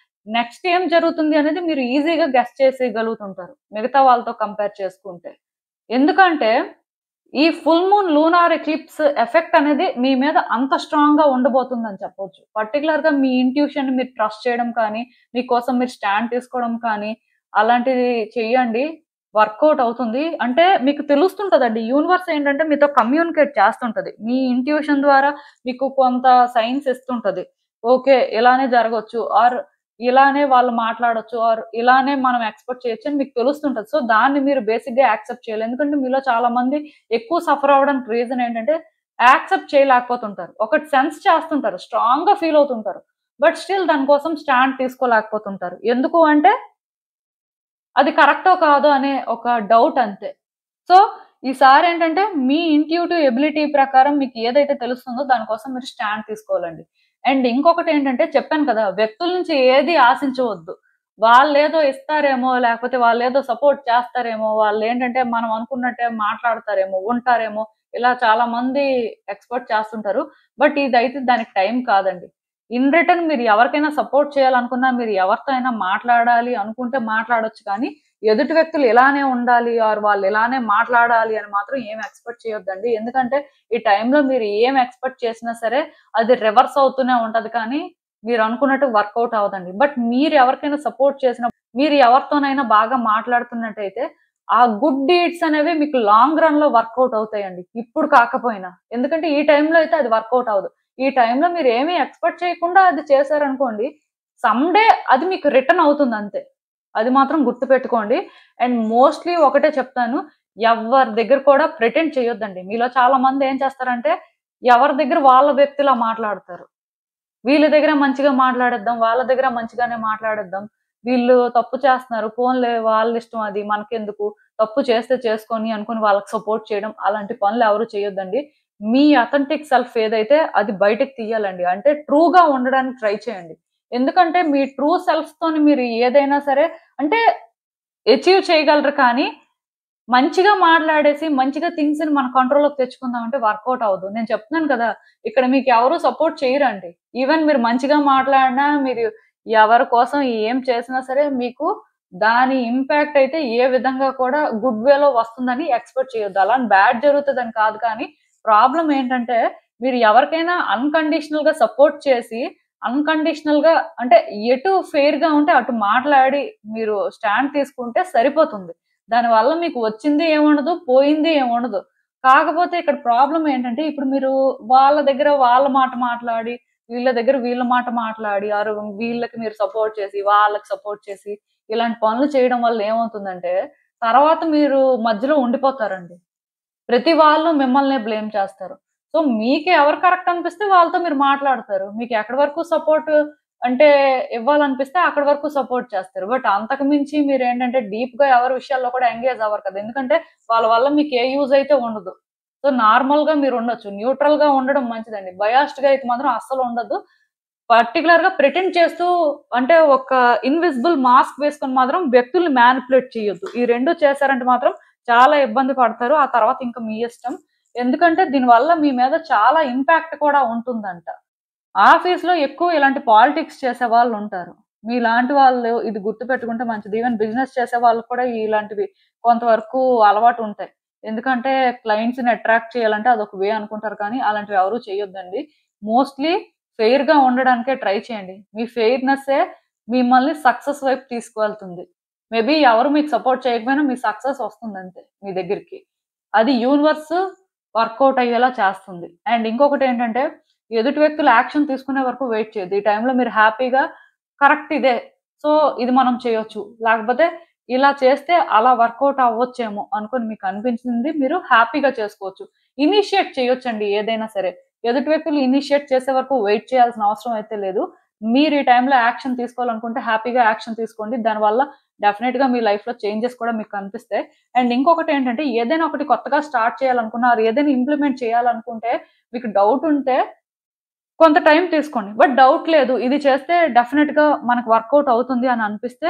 నెక్స్ట్ ఏం జరుగుతుంది అనేది మీరు ఈజీగా గెస్ చేసేయగలుగుతుంటారు. మిగతా వాళ్ళతో కంపేర్ చేసుకుంటే. ఎందుకంటే ఈ full moon lunar eclipse effect అనేది మీ మీద అంత స్ట్రాంగ్‌గా ఉండబోతుందని చెప్పొచ్చు. పర్టిక్యులర్‌గా మీ ఇంట్యూషన్‌ని మీరు ట్రస్ట్ చేయడం కానీ, మీకోసం మీరు స్టాండ్ తీసుకోవడం కానీ, అలాంటిది చెయ్యండి. వర్కౌట్ అవుతుంది. అంటే మీకు తెలుస్తుంటదండి. యూనివర్స్ ఏంటంటే మీతో కమ్యూనికేట్ చేస్తుంటది. మీ ఇంట్యూషన్ ద్వారా మీకు కొంత సైన్స్ ఇస్తుంటది. ఓకే. ఇలానే జరగొచ్చు. ఆర్ ఇలానే వాళ్ళు మాట్లాడొచ్చు. ఆర్ ఇలానే మనం ఎక్స్‌పెక్ట్ చేయొచ్చు అని మీకు తెలుస్తుంటది. సో, దాన్ని మీరు బేసిక్‌గా యాక్సెప్ట్ చేయాలి. ఎందుకంటే మీలో చాలా మంది ఎక్కువ సఫర్ అవ్వడానికి రీజన్ ఏంటంటే యాక్సెప్ట్ చేయలేకపోతుంటారు. ఒకటి సెన్స్ చేస్తుంటారు. స్ట్రాంగ్‌గా ఫీల్ అవుతుంటారు. బట్ స్టిల్ దాని కోసం స్టాండ్ తీసుకోలేకపోతుంటారు. ఎందుకు అంటే అది కరెక్టో కాదో అనే ఒక డౌట్ అంతే. సో, ఈసారేంటంటే మీ ఇంట్యూటివ్ ఎబిలిటీ ప్రకారం మీకు ఏదైతే తెలుస్తుందో దాని కోసం మీరు స్టాండ్ తీసుకోవాలండి. అండ్ ఇంకొకటేంటంటే చెప్పాను కదా! వ్యక్తుల నుంచి ఏది ఆశించవద్దు. వాళ్ళేదో ఇస్తారేమో, లేకపోతే వాళ్ళేదో సపోర్ట్ చేస్తారేమో, వాళ్ళేంటంటే మనం అనుకున్నట్టే మాట్లాడతారేమో, ఉంటారేమో, ఇలా చాలా మంది ఎక్స్‌పెక్ట్ చేస్తుంటారు. బట్ ఇదైతే దానికి టైం కాదండి. ఇన్ రిటర్న్ మీరు ఎవరికైనా సపోర్ట్ చేయాలనుకున్నా, మీరు ఎవరితో అయినా మాట్లాడాలి అనుకుంటే మాట్లాడొచ్చు కానీ, ఎదుటి వ్యక్తులు ఇలానే ఉండాలి ఆర్ వాళ్ళు ఇలానే మాట్లాడాలి అని మాత్రం ఏమి ఎక్స్‌పెక్ట్ చేయొద్దండి. ఎందుకంటే ఈ టైంలో మీరు ఏం ఎక్స్‌పెక్ట్ చేసినా సరే అది రివర్స్ అవుతూనే ఉంటది కానీ, మీరు అనుకున్నట్టు వర్కౌట్ అవ్వదండి. బట్ మీరు ఎవరికైనా సపోర్ట్ మీరు ఎవరితోనైనా బాగా మాట్లాడుతున్నట్టయితే, ఆ గుడ్ డీడ్స్ అనేవి మీకు లాంగ్ రన్‌లో వర్కౌట్ అవుతాయండి. ఇప్పుడు కాకపోయినా. ఎందుకంటే ఈ టైంలో అయితే అది వర్కౌట్ అవ్వదు. ఈ టైంలో మీరేమి ఎక్స్‌పెక్ట్ చేయకుండా అది చేశారనుకోండి, సమ్ డే అది మీకు రిటర్న్ అవుతుందంతే. అది మాత్రం గుర్తుపెట్టుకోండి. అండ్ మోస్ట్‌లీ ఒకటే చెప్తాను. ఎవ్వరి దగ్గర కూడా ప్రిటెండ్ చేయొద్దండి. మీలో చాలా మంది ఏం చేస్తారంటే, ఎవరి దగ్గర వాళ్ళ వ్యక్తిలా మాట్లాడతారు. వీళ్ళ దగ్గర మంచిగా మాట్లాడేద్దాం, వాళ్ళ దగ్గర మంచిగానే మాట్లాడేద్దాం. వీళ్ళు తప్పు చేస్తున్నారు. పోన్లే వాళ్ళిష్టం అది మనకెందుకు, తప్పు చేస్తే చేసుకొని అనుకుని వాళ్ళకి సపోర్ట్ చేయడం, అలాంటి పనులు ఎవరు చేయొద్దండి. మీ అథెంటిక్ సెల్ఫ్ ఏదైతే అది బయటకి తీయాలండి. అంటే ట్రూగా ఉండడానికి ట్రై చేయండి. ఎందుకంటే మీ ట్రూ సెల్ఫ్‌తోని మీరు ఏదైనా సరే అంటే అచీవ్ చేయగలరు కానీ మంచిగా మాట్లాడేసి, మంచిగా థింగ్స్‌ని మన కంట్రోల్‌లోకి తెచ్చుకుందాం అంటే వర్కౌట్ అవ్వదు. నేను చెప్తున్నాను కదా! ఇక్కడ మీకెవరు సపోర్ట్ చేయరండి. ఈవెన్ మీరు మంచిగా మాట్లాడినా, మీరు ఎవరి కోసం ఏం చేసినా సరే, మీకు దాని ఇంపాక్ట్ అయితే ఏ విధంగా కూడా గుడ్ వేలో వస్తుందని ఎక్స్‌పెక్ట్ చేయొద్దు. అలా అని బ్యాడ్ జరుగుతదని కాదు కానీ, ప్రాబ్లమ్ ఏంటంటే, మీరు ఎవరికైనా అన్‌కండిషనల్‌గా సపోర్ట్ చేసి, అన్‌కండిషనల్‌గా అంటే ఎటు ఫెయిర్‌గా ఉంటే అటు మాట్లాడి, మీరు స్టాండ్ తీసుకుంటే సరిపోతుంది. దానివల్ల మీకు వచ్చింది ఏముండదు, పోయింది ఏముండదు. కాకపోతే ఇక్కడ ప్రాబ్లమ్ ఏంటంటే, ఇప్పుడు మీరు వాళ్ళ దగ్గర వాళ్ళ మాట మాట్లాడి, వీళ్ళ దగ్గర వీళ్ళ మాట మాట్లాడి, వీళ్ళకి మీరు సపోర్ట్ చేసి, వాళ్ళకి సపోర్ట్ చేసి, ఇలాంటి పనులు చేయడం వల్ల ఏమవుతుందంటే, తర్వాత మీరు మధ్యలో ఉండిపోతారండి. ప్రతి వాళ్ళు మిమ్మల్నే బ్లేమ్ చేస్తారు. సో, మీకు ఎవరు కరెక్ట్ అనిపిస్తే వాళ్ళతో మీరు మాట్లాడతారు. మీకు ఎక్కడి వరకు సపోర్ట్ అంటే ఇవ్వాలనిపిస్తే అక్కడి వరకు సపోర్ట్ చేస్తారు. బట్ అంతకు మించి మీరేంటంటే డీప్‌గా ఎవరి విషయాల్లో కూడా ఎంగేజ్ అవ్వరు కదా! ఎందుకంటే వాళ్ళ వల్ల మీకు ఏ యూజ్ అయితే ఉండదు. సో, నార్మల్‌గా మీరుండొచ్చు. న్యూట్రల్‌గా ఉండడం మంచిదండి. బయాస్డ్‌గా అయితే మాత్రం అస్సలు ఉండొద్దు. పర్టిక్యులర్‌గా ప్రిటెండ్ చేస్తూ అంటే ఒక ఇన్విజిబుల్ మాస్క్ వేసుకొని మాత్రం వ్యక్తుల్ని మానిప్యులేట్ చేయొద్దు. ఈ 2 చేశారంటే మాత్రం చాలా ఇబ్బంది పడతారు. ఆ తర్వాత ఇంక మీ ఇష్టం. ఎందుకంటే దీనివల్ల మీ మీద చాలా ఇంపాక్ట్ కూడా ఉంటుందంట. ఆఫీస్‌లో ఎక్కువ ఇలాంటి పాలిటిక్స్ చేసేవాళ్ళుంటారు. మీలాంటి వాళ్ళు ఇది గుర్తుపెట్టుకుంటే మంచిది. ఈవెన్ బిజినెస్ చేసే వాళ్ళకి కూడా ఇలాంటివి కొంతవరకు అలవాటుంటాయి. ఎందుకంటే క్లయింట్స్‌ని అట్రాక్ట్ చేయాలంటే అదొక వే అనుకుంటారు కానీ అలాంటివి ఎవరు చేయొద్దండి. మోస్ట్‌లీ ఫెయిర్ గా ఉండడానికే ట్రై చేయండి. మీ ఫెయిర్‌నెస్సే మిమ్మల్ని సక్సెస్ వైపు తీసుకువెళ్తుంది. మేబీ ఎవరు మీకు సపోర్ట్ చేయకపోయినా మీ సక్సెస్ వస్తుందంతే మీ దగ్గరికి. అది యూనివర్స్ వర్కౌట్ అయ్యేలా చేస్తుంది. అండ్ ఇంకొకటేంటంటే ఎదుటి వ్యక్తులు యాక్షన్ తీసుకునే వరకు వెయిట్ చేయొద్దు. ఈ టైంలో మీరు హ్యాపీగా కరెక్ట్ ఇదే. సో, ఇది మనం చేయొచ్చు. లేకపోతే ఇలా చేస్తే అలా వర్కౌట్ అవ్వచ్చేమో అనుకోని మీకు అనిపించింది మీరు హ్యాపీగా చేసుకోవచ్చు. ఇనిషియేట్ చేయొచ్చండి ఏదైనా సరే. ఎదుటి వ్యక్తులు ఇనిషియేట్ చేసే వరకు వెయిట్ చేయాల్సిన అవసరం అయితే లేదు. మీరు ఈ టైంలో యాక్షన్ తీసుకోవాలనుకుంటే హ్యాపీగా యాక్షన్ తీసుకోండి. దానివల్ల డెఫినిట్‌గా మీ లైఫ్‌లో చేంజెస్ కూడా మీకు కనిపిస్తాయి. అండ్ ఇంకొకటేంటంటే ఏదైనా ఒకటి కొత్తగా స్టార్ట్ చేయాలనుకున్నా ఆర్ ఏదైనా ఇంప్లిమెంట్ చేయాలనుకుంటే మీకు డౌట్ ఉంటే కొంత టైం తీసుకోండి. బట్ డౌట్ లేదు. ఇది చేస్తే డెఫినిట్‌గా మనకు వర్కౌట్ అవుతుంది అని అనిపిస్తే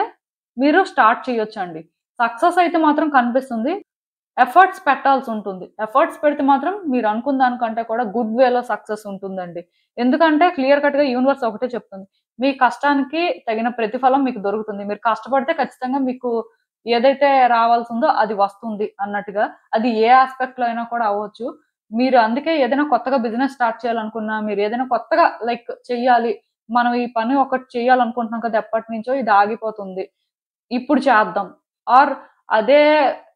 మీరు స్టార్ట్ చేయొచ్చండి. సక్సెస్ అయితే మాత్రం కనిపిస్తుంది. ఎఫర్ట్స్ పెట్టాల్సుంటుంది. ఎఫర్ట్స్ పెడితే మాత్రం మీరు అనుకున్న దానికంటే కూడా గుడ్ వేలో సక్సెస్ ఉంటుందండి. ఎందుకంటే క్లియర్ కట్‌గా యూనివర్స్ ఒకటే చెప్తుంది. మీ కష్టానికి తగిన ప్రతిఫలం మీకు దొరుకుతుంది. మీరు కష్టపడితే ఖచ్చితంగా మీకు ఏదైతే రావాల్సిందో అది వస్తుంది అన్నట్టుగా. అది ఏ యాస్పెక్ట్‌లో అయినా కూడా అవ్వచ్చు. మీరు అందుకే ఏదైనా కొత్తగా బిజినెస్ స్టార్ట్ చేయాలనుకున్నా, మీరు ఏదైనా కొత్తగా లైక్ చెయ్యాలి. మనం ఈ పని ఒకటి చేయాలనుకుంటున్నాం కదా! ఎప్పటినుంచో ఇది ఆగిపోతుంది. ఇప్పుడు చేద్దాం. ఆర్ అదే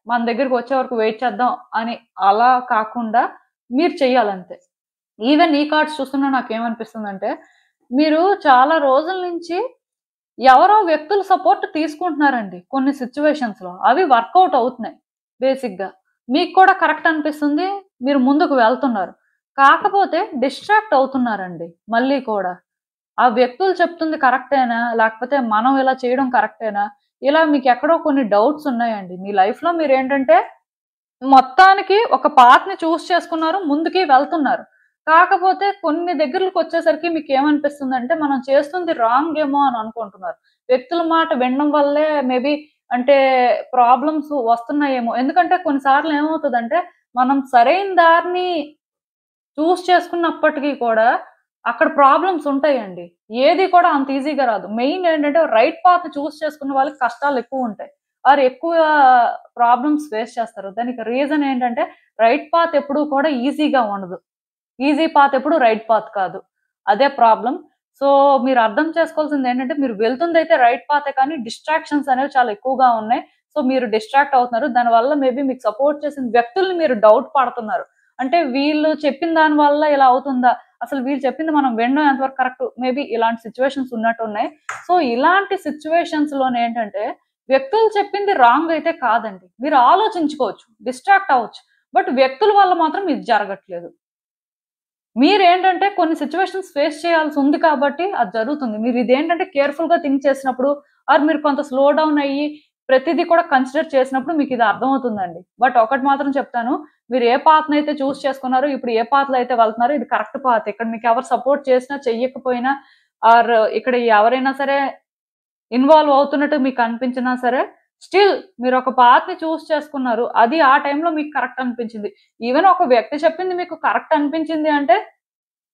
మన దగ్గరికి వచ్చే వరకు వెయిట్ చేద్దాం అని అలా కాకుండా మీరు చెయ్యాలంతే. ఈవెన్ ఈ కార్డ్స్ చూస్తున్నా నాకేమనిపిస్తుందంటే, మీరు చాలా రోజుల నుంచి ఎవరో వ్యక్తుల సపోర్ట్ తీసుకుంటున్నారండి కొన్ని సిట్యుయేషన్స్‌లో. అవి వర్కౌట్ అవుతున్నాయి బేసిక్‌గా. మీకు కూడా కరెక్ట్ అనిపిస్తుంది. మీరు ముందుకు వెళ్తున్నారు. కాకపోతే డిస్ట్రాక్ట్ అవుతున్నారండి మళ్ళీ కూడా. ఆ వ్యక్తులు చెప్తుంది కరెక్టేనా? లేకపోతే మనం ఇలా చేయడం కరెక్టేనా? ఇలా మీకెక్కడో కొన్ని డౌట్స్ ఉన్నాయండి. మీ లైఫ్‌లో మీరేంటంటే మొత్తానికి ఒక పాత్‌ని చేసుకున్నారు. ముందుకి వెళ్తున్నారు. కాకపోతే కొన్ని దగ్గరలకొచ్చేసరికి మీకేమనిపిస్తుందంటే, మనం చేస్తుంది రాంగ్ ఏమో అని అనుకుంటున్నారు. వ్యక్తుల మాట వినడం వల్లే మేబీ అంటే ప్రాబ్లమ్స్ వస్తున్నాయేమో. ఎందుకంటే కొన్ని సార్లు ఏమవుతదంటే, మనం సరైన దారిని చేసుకున్నప్పటికి కూడా అక్కడ ప్రాబ్లమ్స్ ఉంటాయండి. ఏది కూడా అంత ఈజీగా రాదు. మెయిన్ ఏంటంటే రైట్ పాత్ చేసుకున్న వాళ్ళకి కష్టాలెక్కువుంటాయి. ఆర్ ఎక్కువ ప్రాబ్లమ్స్ ఫేస్ చేస్తారు. దానికి రీజన్ ఏంటంటే రైట్ పాత్ ఎప్పుడూ కూడా ఈజీగా ఉండదు. ఈజీ పాత్ ఎప్పుడు రైట్ పాత్ కాదు. అదే ప్రాబ్లమ్. సో, మీరు అర్థం చేసుకోవాల్సిందేంటంటే మీరు వెళ్తుందైతే రైట్ పాతే కానీ డిస్ట్రాక్షన్స్ అనేవి చాలా ఎక్కువగా ఉన్నాయి. సో, మీరు డిస్ట్రాక్ట్ అవుతున్నారు. దానివల్ల మేబీ మీకు సపోర్ట్ చేసిన వ్యక్తుల్ని మీరు డౌట్ పడుతున్నారు. అంటే వీళ్ళు చెప్పిన దాని వల్ల ఇలా అవుతుందా? అసలు వీళ్ళు చెప్పింది మనం వినడం ఎంతవరకు కరెక్ట్? మేబీ ఇలాంటి సిట్యుయేషన్స్ ఉన్నట్టున్నాయి. సో, ఇలాంటి సిట్యుయేషన్స్‌లోనేంటంటే వ్యక్తులు చెప్పింది రాంగ్ అయితే కాదండి. మీరు ఆలోచించుకోవచ్చు. డిస్ట్రాక్ట్ అవ్వచ్చు. బట్ వ్యక్తుల వల్ల మాత్రం ఇది జరగట్లేదు. మీరేంటంటే కొన్ని సిట్యుయేషన్స్ ఫేస్ చేయాల్సుంది కాబట్టి అది జరుగుతుంది. మీరిదేంటంటే కేర్‌ఫుల్‌గా థింక్ చేసినప్పుడు ఆర్ మీరు కొంత స్లో డౌన్ అయ్యి ప్రతిది కూడా కన్సిడర్ చేసినప్పుడు మీకిది అర్థమవుతుందండి. బట్ ఒకటి మాత్రం చెప్తాను. మీరు ఏ పాత్‌నైతే చేసుకున్నారో ఇప్పుడు ఏ పాత్‌లో అయితే వెళ్తున్నారో ఇది కరెక్ట్ పాత్. ఇక్కడ మీకెవరు సపోర్ట్ చేసినా, చెయ్యకపోయినా ఆర్ ఇక్కడ ఎవరైనా సరే ఇన్వాల్వ్ అవుతున్నట్టు మీకనిపించినా సరే, స్టిల్ మీరొక పాత్‌ని చేసుకున్నారు. అది ఆ టైంలో మీకు కరెక్ట్ అనిపించింది. ఈవెన్ ఒక వ్యక్తి చెప్పింది మీకు కరెక్ట్ అనిపించింది అంటే,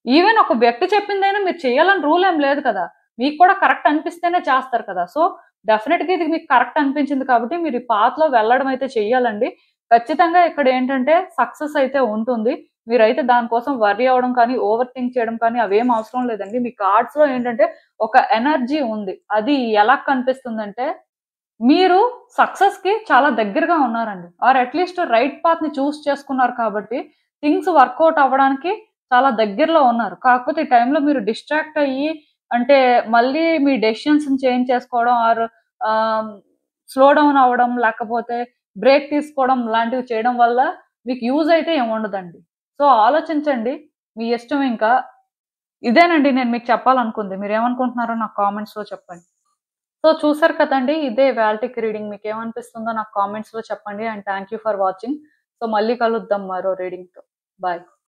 ఈవెన్ ఒక వ్యక్తి చెప్పిందైనా మీరు చేయాలని రూల్ ఏం లేదు కదా! మీకు కూడా కరెక్ట్ అనిపిస్తేనే చేస్తారు కదా! సో, డెఫినిట్‌గా ఇది మీకు కరెక్ట్ అనిపించింది కాబట్టి మీరు ఈ పాత్‌లో వెళ్ళడం అయితే చెయ్యాలండి. ఖచ్చితంగా ఇక్కడేంటంటే సక్సెస్ అయితే ఉంటుంది. మీరైతే దాని కోసం వర్రీ అవ్వడం కానీ, ఓవర్ థింక్ చేయడం కానీ అవేం అవసరం లేదండి. మీ కార్డ్స్‌లో ఏంటంటే ఒక ఎనర్జీ ఉంది. అది ఎలా కనిపిస్తుందంటే మీరు సక్సెస్‌కి చాలా దగ్గరగా ఉన్నారండి. ఆర్ అట్‌లీస్ట్ రైట్ పాత్‌ని చేసుకున్నారు కాబట్టి థింగ్స్ వర్కౌట్ అవ్వడానికి చాలా దగ్గరలో ఉన్నారు. కాకపోతే ఈ టైంలో మీరు డిస్ట్రాక్ట్ అయ్యి అంటే మళ్ళీ మీ డెసిషన్స్‌ని చేంజ్ చేసుకోవడం ఆర్ ఆహ్, స్లో డౌన్ అవ్వడం లేకపోతే బ్రేక్ తీసుకోవడం లాంటివి చేయడం వల్ల మీకు యూజ్ అయితే ఏమి ఉండదండి. సో, ఆలోచించండి. మీ ఇష్టం ఇంకా. ఇదేనండి నేను మీకు చెప్పాలనుకుంది. మీరేమనుకుంటున్నారో నాకు కామెంట్స్‌లో చెప్పండి. సో, చూసారు కదండీ! ఇదే ఇవాల్టికి రీడింగ్. మీకేమనిపిస్తుందో నాకు కామెంట్స్‌లో చెప్పండి. And thank you for watching. So, మళ్ళీ కలుద్దాం మరో రీడింగ్‌తో. బాయ్.